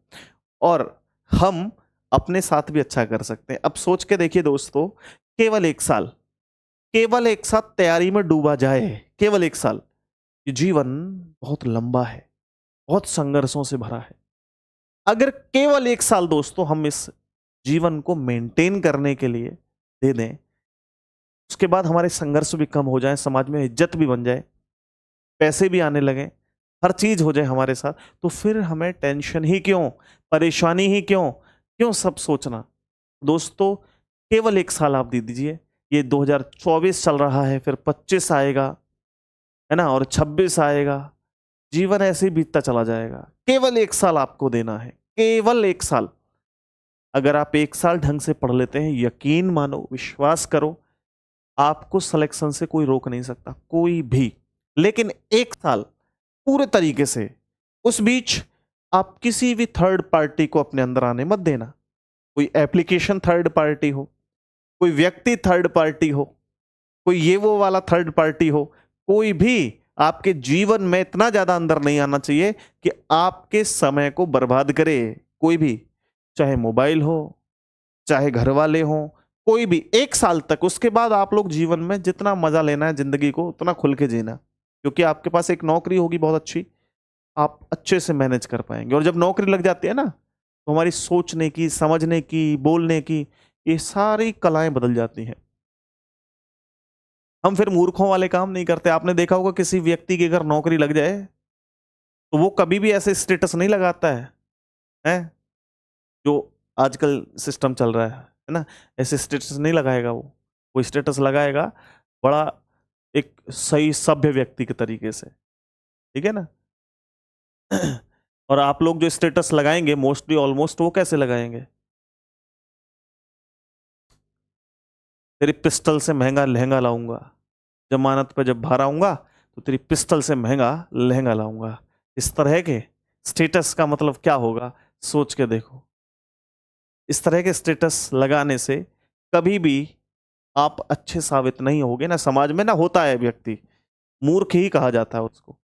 और हम अपने साथ भी अच्छा कर सकते हैं। अब सोच के देखिए दोस्तों, केवल 1 साल, केवल 1 साल तैयारी में डूबा जाए, केवल 1 साल। ये जीवन बहुत लंबा है, बहुत संघर्षों से भरा है। अगर केवल 1 साल दोस्तों हम इस जीवन को मेंटेन करने के लिए दे दें, उसके बाद हमारे संघर्ष भी कम हो जाए, समाज में इज्जत भी बन जाए, पैसे भी आने लगे, हर चीज हो जाए हमारे साथ, तो फिर हमें टेंशन ही क्यों, परेशानी ही क्यों, क्यों सब सोचना। दोस्तों केवल 1 साल आप दे दीजिए। ये 2024 चल रहा है, फिर 25 आएगा, है ना, और 26 आएगा, जीवन ऐसे ही बीतता चला जाएगा। केवल 1 साल आपको देना है, केवल 1 साल। अगर आप 1 साल ढंग से पढ़ लेते हैं, यकीन मानो, विश्वास करो, आपको सिलेक्शन से कोई रोक नहीं सकता, कोई भी। लेकिन 1 साल पूरे तरीके से, उस बीच आप किसी भी थर्ड पार्टी को अपने अंदर आने मत देना। कोई एप्लीकेशन थर्ड पार्टी हो, कोई व्यक्ति थर्ड पार्टी हो, कोई ये वो वाला थर्ड पार्टी हो, कोई भी आपके जीवन में इतना ज्यादा अंदर नहीं आना चाहिए कि आपके समय को बर्बाद करे। कोई भी, चाहे मोबाइल हो, चाहे घर वाले हो, कोई भी। 1 साल तक, उसके बाद आप लोग जीवन में जितना मजा लेना है जिंदगी को, उतना खुल के जीना, क्योंकि आपके पास एक नौकरी होगी बहुत अच्छी, आप अच्छे से मैनेज कर पाएंगे। और जब नौकरी लग जाती है ना, तो हमारी सोचने की, समझने की, बोलने की, ये सारी कलाएं बदल जाती हैं। हम फिर मूर्खों वाले काम नहीं करते। आपने देखा होगा किसी व्यक्ति की अगर नौकरी लग जाए, तो वो कभी भी ऐसे स्टेटस नहीं लगाता है जो आजकल सिस्टम चल रहा है ना, ऐसे स्टेटस नहीं लगाएगा। वो स्टेटस लगाएगा बड़ा एक सही सभ्य व्यक्ति के तरीके से। ठीक है ना। और आप लोग जो स्टेटस लगाएंगे मोस्टली, ऑलमोस्ट, वो कैसे लगाएंगे? तेरी पिस्टल से महंगा लहंगा लाऊंगा, जमानत पे जब बाहर आऊंगा तो तेरी पिस्टल से महंगा लहंगा लाऊंगा। इस तरह के स्टेटस का मतलब क्या होगा, सोच के देखो। इस तरह के स्टेटस लगाने से कभी भी आप अच्छे साबित नहीं होगे ना। समाज में ना होता है व्यक्ति मूर्ख ही कहा जाता है उसको।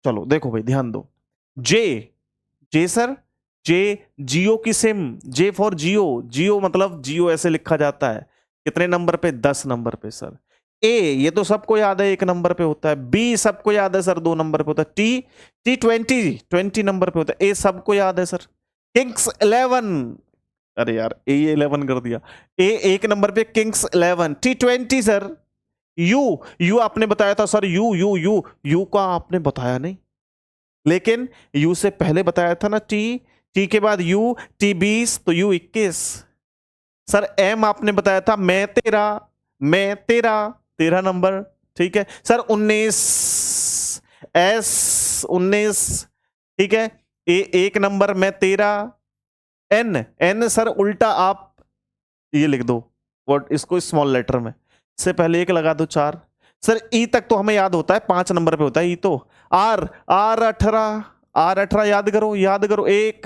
चलो देखो भाई, ध्यान दो। जे, जे सर, जे जियो की सिम, जे फॉर जियो। जियो मतलब जियो ऐसे लिखा जाता है। कितने नंबर पे? 10 नंबर पे सर। ए, ये तो सबको याद है, 1 नंबर पे होता है। बी सबको याद है सर, 2 नंबर पे होता है। टी, टी 20 नंबर पे होता है। ए सबको याद है सर। किंग्स 11, अरे यार ए 11 कर दिया। ए 1 नंबर पे Kings 11। T20 sir. You, you आपने बताया था sir, you you you you का आपने बताया नहीं, लेकिन यू से पहले बताया था ना टी, टी के बाद यू, टी 20 तो यू 21 सर। एम आपने बताया था, मैं तेरा, मैं तेरा, 13 नंबर। ठीक है सर। 19, एस 19। ठीक है। ए 1 नंबर, मैं तेरा। एन, एन सर उल्टा आप ये लिख दो, वर्ड इसको स्मॉल लेटर में, से पहले 1 लगा दो, 4 सर। ई तक तो हमें याद होता है, 5 नंबर पे होता है ई तो। आर, आर 18, आर 18 याद करो, याद करो। 1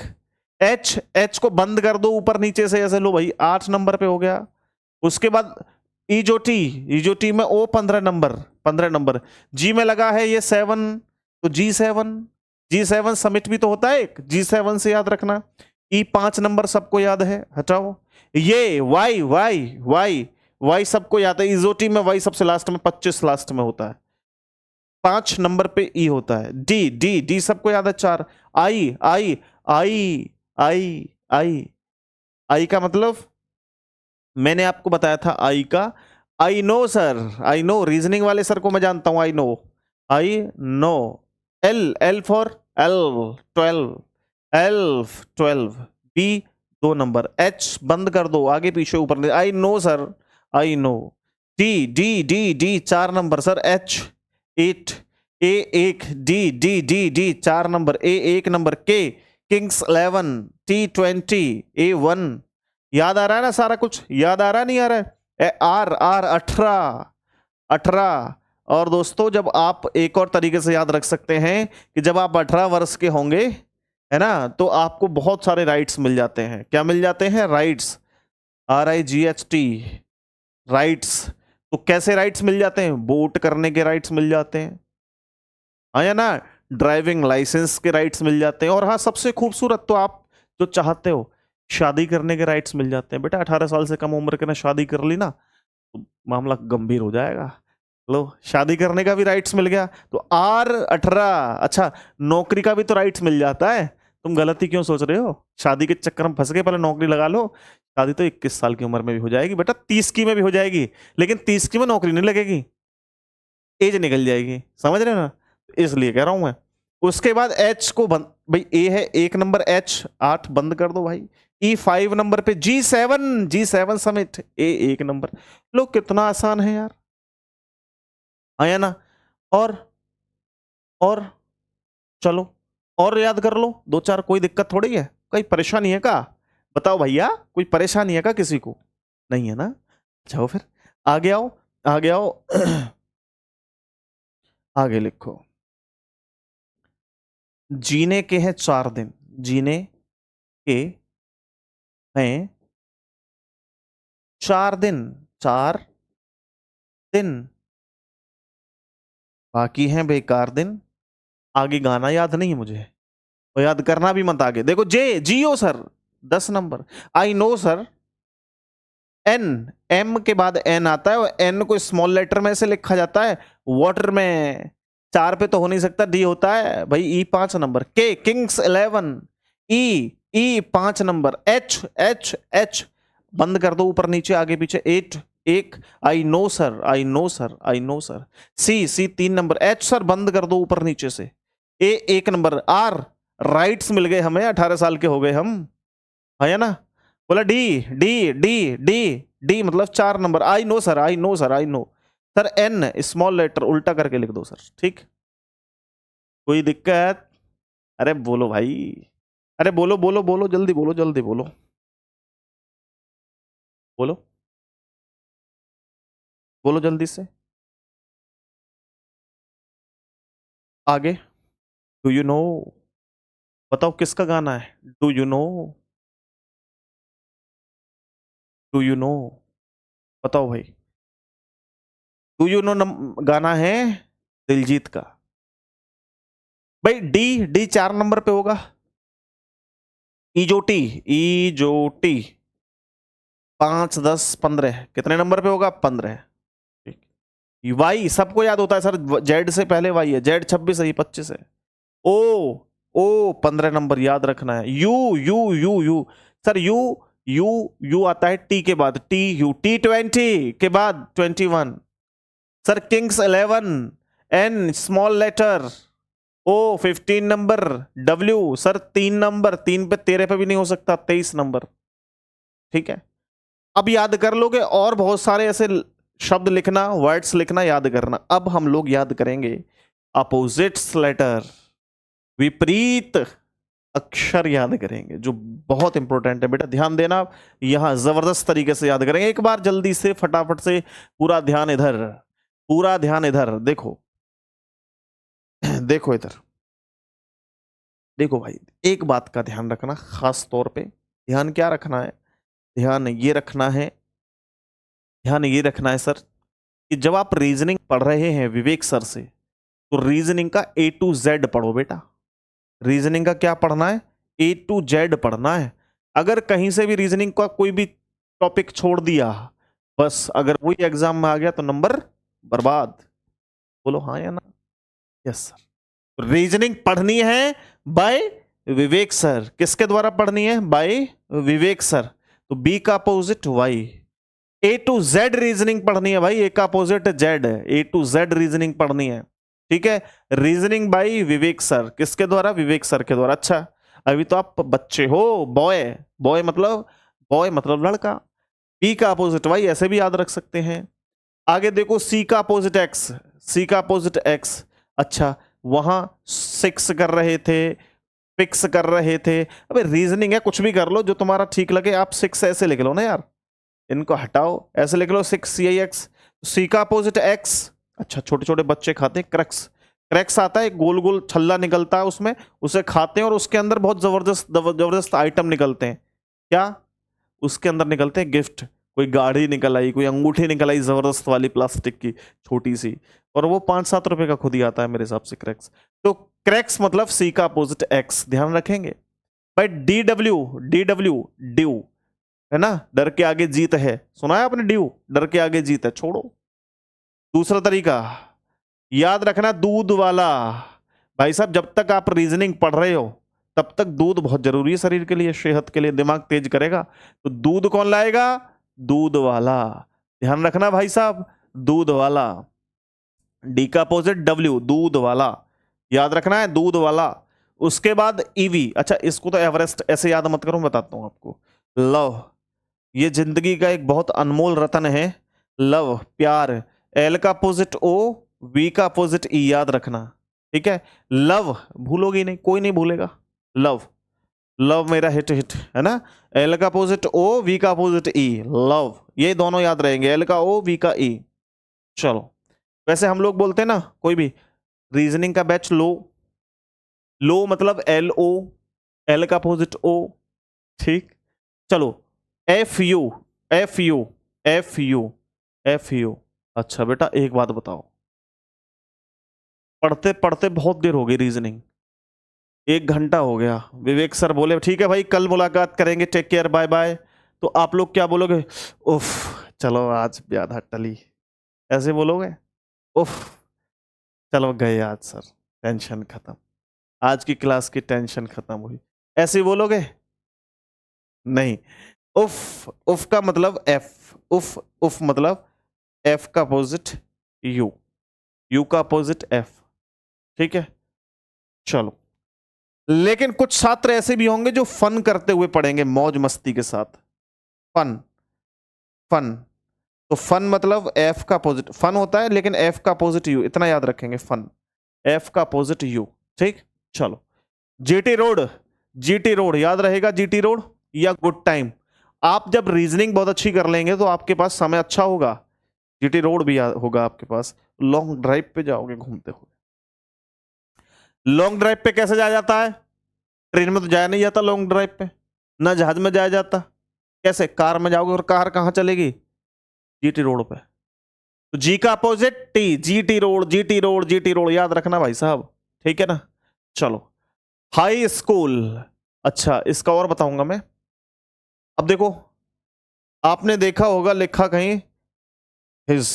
एच, एच को बंद कर दो ऊपर नीचे से ऐसे, लो भाई 8 नंबर पे हो गया। उसके बाद ई जो टी, ई जो टी में ओ 15 नंबर, 15 नंबर। जी में लगा है ये 7, तो G7, G7 समिट भी तो होता है एक, G7 से याद रखना। ई 5 नंबर सबको याद है, हटाओ। ये वाई, वाई वाई वाई सबको याद है। इजोटी में वाई सबसे लास्ट में, 25 लास्ट में होता है। 5 नंबर पे ई होता है। डी, डी, डी सबको याद है, 4। आई, आई, आई, आई, आई, आई का मतलब मैंने आपको बताया था आई का, I know sir, I know. Reasoning वाले सर को मैं जानता हूं, I know, I know. L, L for L 12, L 12। B 2 number. H बंद कर दो, आगे पीछे ऊपर, I know sir, I know. D, D, D, D 4 number sir. H 8, A 1, D, D, D, D 4 number, A 1 number. K, Kings 11, T20, A1, याद आ रहा है ना सारा कुछ, याद आ रहा नहीं आ रहा है? R 18। और दोस्तों जब आप एक और तरीके से याद रख सकते हैं कि जब आप 18 वर्ष के होंगे, है ना, तो आपको बहुत सारे राइट्स मिल जाते हैं। क्या मिल जाते हैं? Rights, RIGHT, rights. तो कैसे राइट्स मिल जाते हैं? वोट करने के राइट्स मिल जाते हैं, हाँ या ना, ड्राइविंग लाइसेंस के राइट्स मिल जाते हैं, और हाँ सबसे खूबसूरत तो आप जो चाहते हो शादी करने के राइट्स मिल जाते हैं। बेटा 18 साल से कम उम्र के ने शादी कर ली ना तो मामला गंभीर हो जाएगा। लो, शादी करने का भी राइट्स मिल गया। तो R18। अच्छा, नौकरी का भी तो राइट्स मिल जाता है। तुम गलती क्यों सोच रहे हो? शादी के चक्कर में फंस गए, पहले नौकरी लगा लो। शादी तो 21 साल की उम्र में भी हो जाएगी बेटा, 30 की में भी हो जाएगी, लेकिन 30 की में नौकरी नहीं लगेगी, एज निकल जाएगी, समझ रहे हो ना? इसलिए कह रहा हूं मैं। उसके बाद H को बंद, भाई A है 1 नंबर, H 8 बंद कर दो भाई। E 5 नंबर पे G7 समिट, A 1 नंबर। लो, कितना आसान है यार, आया ना? और चलो और याद कर लो दो चार, कोई दिक्कत थोड़ी है, कोई परेशानी है का? बताओ भैया, कोई परेशानी है का किसी को? नहीं है ना? जाओ फिर आगे आओ, आगे आओ। आगे लिखो, जीने के हैं 4 दिन, जीने के हैं 4 दिन, 4 दिन बाकी हैं बेकार दिन। आगे गाना याद नहीं है मुझे, और याद करना भी मत आगे। देखो Jio sir 10 number, I know sir. N, M के बाद एन आता है, और एन को स्मॉल लेटर में से लिखा जाता है, वाटर में। 4 पे तो हो नहीं सकता, डी होता है भाई। E 5 number, K Kings 11, E 5 number, H H H बंद कर दो ऊपर नीचे आगे पीछे, 8 एक, I know sir, I know sir, I know sir. C 3 number, H sir बंद कर दो ऊपर नीचे से, ए 1 नंबर। आर, राइट्स मिल गए हमें, 18 साल के हो गए हम, है ना? बोला D, D D D D मतलब 4 number, I know sir, I know sir, I know sir. N small letter उल्टा करके लिख दो सर, ठीक? कोई दिक्कत? अरे बोलो भाई, अरे बोलो बोलो बोलो, जल्दी बोलो, जल्दी बोलो, बोलो बोलो जल्दी से। आगे, डू यू नो, बताओ किसका गाना है? Do you know, do you know, बताओ भाई। डू यू नो गाना है दिलजीत का। भाई डी, डी 4 नंबर पे होगा। ईजोटी, ईजोटी 5 10 15 कितने नंबर पे होगा? 15। वाई सबको याद होता है सर, जेड से पहले वाई है, जेड 26 है, 25 है। ओ, ओ 15 नंबर याद रखना है। You you you you sir, you you you आता है टी के बाद, टी यू, T20 के बाद 21 sir. Kings 11, N small letter, O 15 number, W sir 3 number, 3 पे 13 पे भी नहीं हो सकता, 23 नंबर, ठीक है? अब याद कर लोगे, और बहुत सारे ऐसे शब्द लिखना, वर्ड्स लिखना, याद करना। अब हम लोग याद करेंगे अपोजिट्स लेटर, विपरीत अक्षर याद करेंगे, जो बहुत इंपॉर्टेंट है बेटा, ध्यान देना। यहां जबरदस्त तरीके से याद करेंगे। एक बार जल्दी से फटाफट से, पूरा ध्यान इधर, पूरा ध्यान इधर देखो। देखो इधर, देखो भाई, एक बात का ध्यान रखना खास तौर पे। ध्यान क्या रखना है? ध्यान ये रखना है, ध्यान ये रखना है सर, कि जब आप रीजनिंग पढ़ रहे हैं विवेक सर से, तो रीजनिंग का A to Z पढ़ो बेटा। रीजनिंग का क्या पढ़ना है? A to Z पढ़ना है। अगर कहीं से भी रीजनिंग का कोई भी टॉपिक छोड़ दिया, बस अगर वही एग्जाम में आ गया तो नंबर बर्बाद। बोलो हाँ या ना? Yes sir. रीजनिंग पढ़नी है बाय विवेक सर। किसके द्वारा पढ़नी है? By Vivek sir. तो बी का opposite Y. A to Z reasoning पढ़नी है भाई, ए का अपोजिट जेड है, A to Z रीजनिंग पढ़नी है, ठीक है? रीजनिंग बाय विवेक सर, किसके द्वारा? विवेक सर के द्वारा। अच्छा, अभी तो आप बच्चे हो, बॉय, बॉय मतलब लड़का। बी का अपोजिट वाई, ऐसे भी याद रख सकते हैं। आगे देखो, सी का अपोजिट एक्स, सी का अपोजिट एक्स। अच्छा, वहां 6 कर रहे थे, फिक्स कर रहे थे। अबे रीजनिंग है, कुछ भी कर लो जो तुम्हारा ठीक लगे। आप 6 ऐसे लिख लो ना यार, इनको हटाओ, ऐसे लिख लो 6 सी का अपोजिट एक्स। अच्छा, छोटे छोटे बच्चे खाते हैं क्रैक्स। क्रैक्स आता है, गोल गोल छल्ला निकलता है उसमें, उसे खाते हैं और उसके अंदर बहुत जबरदस्त जबरदस्त आइटम निकलते हैं। क्या उसके अंदर निकलते हैं? गिफ्ट। कोई गाड़ी निकल आई, कोई अंगूठी निकल आई जबरदस्त वाली प्लास्टिक की छोटी सी, और वो 5-7 रुपए का खुद ही आता है मेरे हिसाब से क्रैक्स। तो क्रैक्स मतलब सी का अपोजिट एक्स, ध्यान रखेंगे भाई। D W, D W due है ना, डर के आगे जीत है, सुना है आपने? ड्यू, डर के आगे जीत है, छोड़ो। दूसरा तरीका याद रखना, दूध वाला। भाई साहब, जब तक आप रीजनिंग पढ़ रहे हो तब तक दूध बहुत जरूरी है शरीर के लिए, सेहत के लिए, दिमाग तेज करेगा। तो दूध कौन लाएगा? दूध वाला। ध्यान रखना भाई साहब, दूध वाला। डी का अपोजिट डब्ल्यू, दूध वाला, याद रखना है, दूध वाला। उसके बाद ईवी। अच्छा, इसको तो एवरेस्ट ऐसे याद मत करो, बताता हूं आपको। लव, ये जिंदगी का एक बहुत अनमोल रतन है। लव, प्यार। एल का अपोजिट ओ, वी का अपोजिट ई, याद रखना, ठीक है। लव भूलोगी नहीं, कोई नहीं भूलेगा। लव, लव मेरा हिट हिट है ना। एल का अपोजिट ओ, वी का अपोजिट ई, लव। ये दोनों याद रहेंगे, एल का ओ, वी का ई। चलो, वैसे हम लोग बोलते हैं ना, कोई भी रीजनिंग का बैच लो, लो मतलब एल ओ, एल का अपोजिट ओ, ठीक। चलो, F you, F you, F you, F you. अच्छा बेटा, एक बात बताओ, पढ़ते पढ़ते बहुत देर हो गई, रीजनिंग 1 घंटा हो गया। विवेक सर बोले ठीक है भाई, कल मुलाकात करेंगे, टेक केयर, बाय बाय। तो आप लोग क्या बोलोगे? उफ, चलो आज ब्यादा टली, ऐसे बोलोगे? उफ, चलो गए आज सर, टेंशन खत्म, आज की क्लास की टेंशन खत्म हुई, ऐसे बोलोगे? नहीं। उफ, उफ का मतलब एफ, उफ, उफ मतलब एफ का अपोजिट यू, यू का अपोजिट एफ, ठीक है। चलो, लेकिन कुछ छात्र ऐसे भी होंगे जो फन करते हुए पढ़ेंगे, मौज मस्ती के साथ। फन, फन, तो फन मतलब एफ का अपोजिट, फन होता है लेकिन एफ का अपोजिट यू, इतना याद रखेंगे, फन, एफ का अपोजिट यू, ठीक। चलो, जीटी रोड, जीटी रोड याद रहेगा, जीटी रोड या गुड टाइम। आप जब रीजनिंग बहुत अच्छी कर लेंगे तो आपके पास समय अच्छा होगा, जीटी रोड भी होगा आपके पास। लॉन्ग ड्राइव पे जाओगे घूमते हुए। लॉन्ग ड्राइव पे कैसे जाया जाता है? ट्रेन में तो जाया नहीं जाता लॉन्ग ड्राइव पे, ना जहाज में जाया जाता। कैसे? कार में जाओगे, और कार कहां चलेगी? जीटी रोड पे। तो जी का opposite T, GT road, GT road, GT road, याद रखना भाई साहब, ठीक है ना। चलो, हाई स्कूल। अच्छा, इसका और बताऊंगा मैं। अब देखो, आपने देखा होगा लिखा कहीं हिज,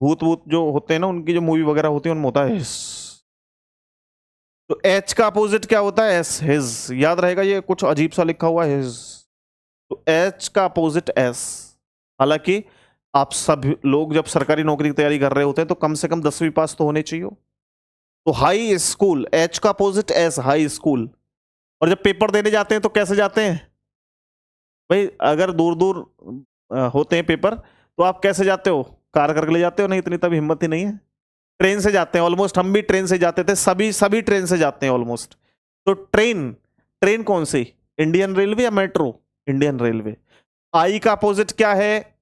भूत भूत जो होते हैं ना, उनकी जो मूवी वगैरह होती है उनमें होता है हिज। तो एच का अपोजिट क्या होता है? एस, हिज, याद रहेगा, ये कुछ अजीब सा लिखा हुआ है हिज, तो एच का अपोजिट एस। हालांकि आप सब लोग जब सरकारी नौकरी की तैयारी कर रहे होते हैं तो कम से कम 10वीं पास तो होने चाहिए। तो हाई स्कूल, एच का अपोजिट एस, हाई स्कूल। और जब पेपर देने जाते हैं तो कैसे जाते हैं भाई? अगर दूर दूर होते हैं पेपर तो आप कैसे जाते हो? कार करके ले जाते हो? नहीं, इतनी तभी हिम्मत ही नहीं है। ट्रेन से जाते हैं, ऑलमोस्ट हम भी ट्रेन से जाते थे, सभी सभी ट्रेन से जाते हैं ऑलमोस्ट। तो ट्रेन, ट्रेन कौन सी? इंडियन रेलवे या मेट्रो? Indian railway. आई का अपोजिट क्या है?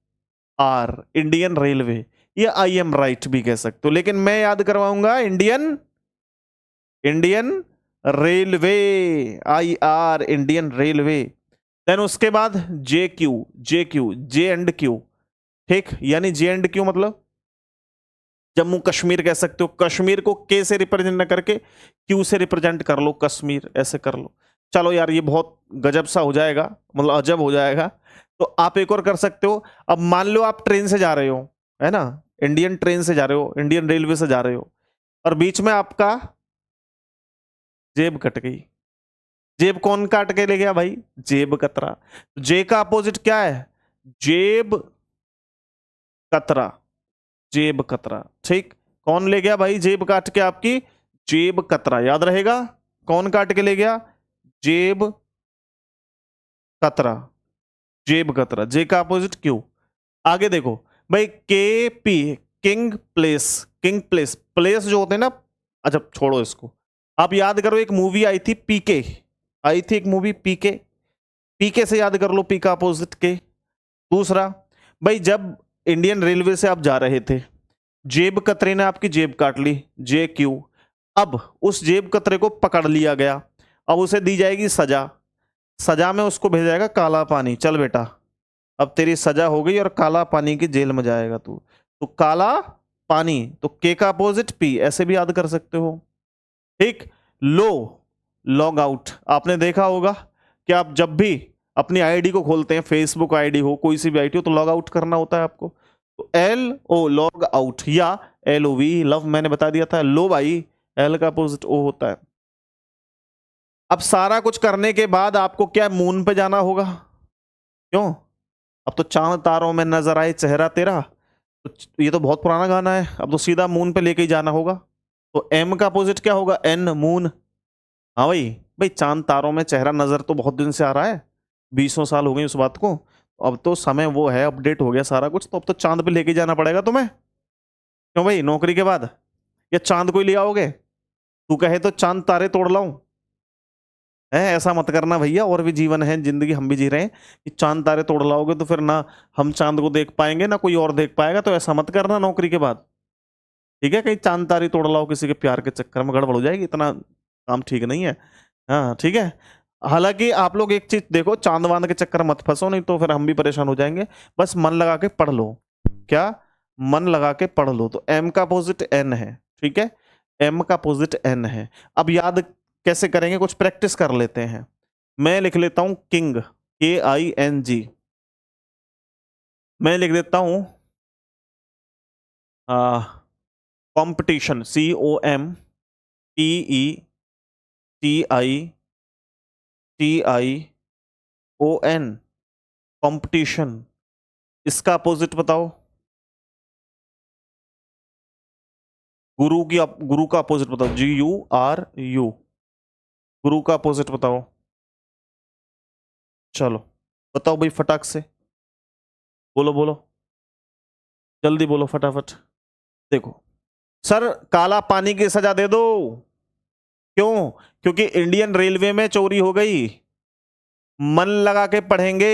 R, Indian railway. ये आई एम राइट भी कह सकते हो, लेकिन मैं याद करवाऊंगा Indian, Indian railway, I R, Indian railway. Then उसके बाद J Q, J Q, J and Q, ठीक। यानी जे एंड क्यू मतलब जम्मू कश्मीर कह सकते हो, कश्मीर को के से रिप्रेजेंट न करके क्यू से रिप्रेजेंट कर लो, कश्मीर ऐसे कर लो। चलो यार, ये बहुत गजब सा हो जाएगा, मतलब अजब हो जाएगा। तो आप एक और कर सकते हो। अब मान लो आप ट्रेन से जा रहे हो, है ना, इंडियन ट्रेन से जा रहे हो, इंडियन रेलवे से जा रहे हो, और बीच में आपका जेब कट गई। जेब कौन काट के ले गया भाई? जेब कतरा। जे का अपोजिट क्या है? जेब कतरा, जेब कतरा, ठीक। कौन ले गया भाई जेब काट के आपकी? जेब कतरा, याद रहेगा। कौन काट के ले गया? जेब कतरा, जेब कतरा। जे का अपोजिट क्यू। आगे देखो भाई, के P, king place, king place, place जो होते हैं ना, अच्छा छोड़ो इसको। आप याद करो एक मूवी आई थी पीके, आई थी एक मूवी पीके, पीके से याद कर लो, पी का अपोजिट के। दूसरा भाई, जब इंडियन रेलवे से आप जा रहे थे, जेब कतरे ने आपकी जेब काट ली, जे क्यू। अब उस जेब कतरे को पकड़ लिया गया, अब उसे दी जाएगी सजा, सजा में उसको भेजा जाएगा काला पानी, चल बेटा अब तेरी सजा हो गई और काला पानी की जेल में जाएगा तू। तो काला पानी, तो के का अपोजिट पी, ऐसे भी याद कर सकते हो। ठीक। लो, लॉग आउट, आपने देखा होगा कि आप जब भी अपनी आईडी को खोलते हैं, फेसबुक आईडी हो, कोई सी भी आईडी हो, तो लॉग आउट करना होता है आपको। तो एल ओ, लॉग आउट, या एल ओ वी, लव मैंने बता दिया था। लो भाई, एल का अपोजिट ओ होता है। अब सारा कुछ करने के बाद आपको क्या मून पे जाना होगा, क्यों? अब तो चांद तारों में नजर आए चेहरा तेरा, तो ये तो बहुत पुराना गाना है, अब तो सीधा मून पे लेके ही जाना होगा। तो एम का अपोजिट क्या होगा, एन, मून। हाँ भाई, भाई चांद तारों में चेहरा नजर तो बहुत दिन से आ रहा है, 20 साल हो गई उस बात को। अब तो समय वो है, अपडेट हो गया सारा कुछ, तो अब तो चांद पे लेके जाना पड़ेगा तुम्हें। क्यों भाई, नौकरी के बाद या चांद को ही ले आओगे? तू कहे तो चांद तारे तोड़ लाऊं? है, ऐसा मत करना भैया, और भी जीवन है, जिंदगी हम भी जी रहे हैं, कि चांद तारे तोड़ लाओगे तो फिर ना हम चांद को देख पाएंगे ना कोई और देख पाएगा, तो ऐसा मत करना नौकरी के बाद। ठीक है, कहीं चांद तारे तोड़ लाओ किसी के प्यार के चक्कर में, गड़बड़ हो जाएगी, इतना काम ठीक नहीं है। हाँ ठीक है। हालांकि आप लोग एक चीज देखो, चांद वांद के चक्कर मत फंसो, नहीं तो फिर हम भी परेशान हो जाएंगे। बस मन लगा के पढ़ लो, क्या मन लगा के पढ़ लो। तो एम का अपोजिट एन है, ठीक है, एम का अपोजिट एन है। अब याद कैसे करेंगे, कुछ प्रैक्टिस कर लेते हैं। मैं लिख लेता हूं किंग, के आई एन जी। मैं लिख देता हूं competition, C O M P E T I T I O N, competition. इसका अपोजिट बताओ, गुरु की, गुरु का अपोजिट बताओ, जी यू आर यू, गुरु का अपोजिट बताओ। चलो बताओ भाई फटाक से, बोलो बोलो, जल्दी बोलो फटाफट। देखो सर, काला पानी की सजा दे दो। क्यों? क्योंकि इंडियन रेलवे में चोरी हो गई। मन लगा के पढ़ेंगे,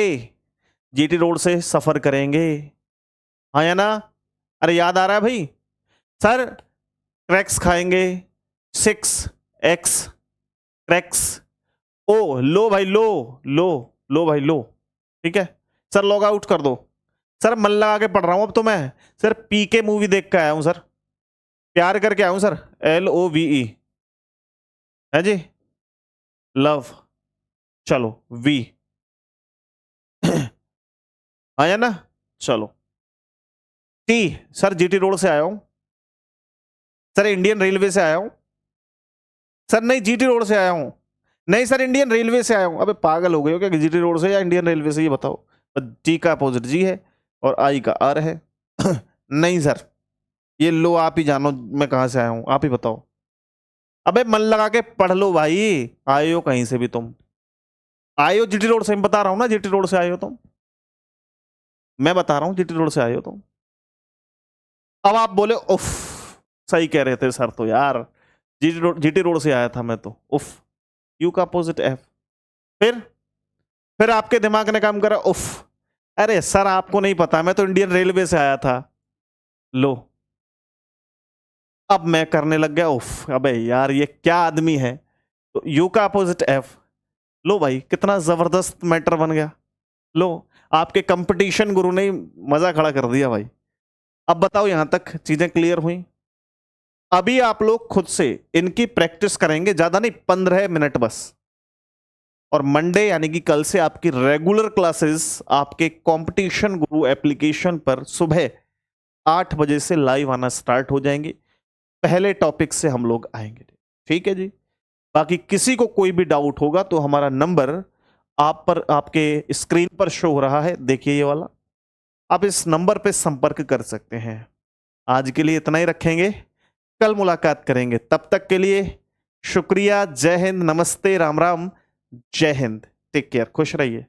जीटी रोड से सफर करेंगे, हाँ या ना? अरे याद आ रहा है भाई? सर क्रैक्स खाएंगे, 6x क्रैक्स। ओ लो भाई, लो लो, लो भाई लो, ठीक है। सर लॉग आउट कर दो। सर मन लगा के पढ़ रहा हूं अब तो मैं। सर पीके मूवी देख के आया हूं सर, प्यार करके आया हूं सर, LOVE है जी, लव। चलो वी आया ना? चलो टी, सर जीटी रोड से आया हूं सर, इंडियन रेलवे से आया हूं सर। नहीं जीटी रोड से आया हूं, नहीं सर इंडियन रेलवे से आया हूं। अबे पागल हो गए हो क्या, जीटी रोड से या इंडियन रेलवे से, ये बताओ। टी का अपोजिट जी है और आई का आर है। नहीं सर, ये लो, आप ही जानो मैं कहां से आया हूं, आप ही बताओ। अबे मन लगा के पढ़ लो भाई, आए हो कहीं से भी तुम, आए हो जीटी रोड से, मैं बता रहा हूं ना, जीटी रोड से आए हो तुम, मैं बता रहा हूं जीटी रोड से आए हो तुम। अब आप बोले उफ, सही कह रहे थे सर तो यार, जीटी रोड से आया था मैं तो, उफ। यू का अपोजिट एफ। फिर फिर आपके दिमाग ने काम करा, उफ, अरे सर आपको नहीं पता, मैं तो इंडियन रेलवे से आया था। लो, अब मैं करने लग गया उफ, अबे यार ये क्या आदमी है। तो यू का अपोजिट एफ। लो भाई, कितना जबरदस्त मैटर बन गया। लो, आपके कंपटीशन गुरु ने मजा खड़ा कर दिया भाई। अब बताओ, यहां तक चीजें क्लियर हुई? अभी आप लोग खुद से इनकी प्रैक्टिस करेंगे, ज्यादा नहीं, 15 मिनट बस। और मंडे यानी कि कल से आपकी रेगुलर क्लासेस आपके कंपटीशन गुरु एप्लीकेशन पर सुबह 8 बजे से लाइव आना स्टार्ट हो जाएंगे। पहले टॉपिक से हम लोग आएंगे, ठीक है जी। बाकी किसी को कोई भी डाउट होगा तो हमारा नंबर आप पर, आपके स्क्रीन पर शो हो रहा है, देखिए ये वाला, आप इस नंबर पे संपर्क कर सकते हैं। आज के लिए इतना ही रखेंगे, कल मुलाकात करेंगे, तब तक के लिए शुक्रिया। जय हिंद, नमस्ते, राम राम, जय हिंद, टेक केयर, खुश रहिए।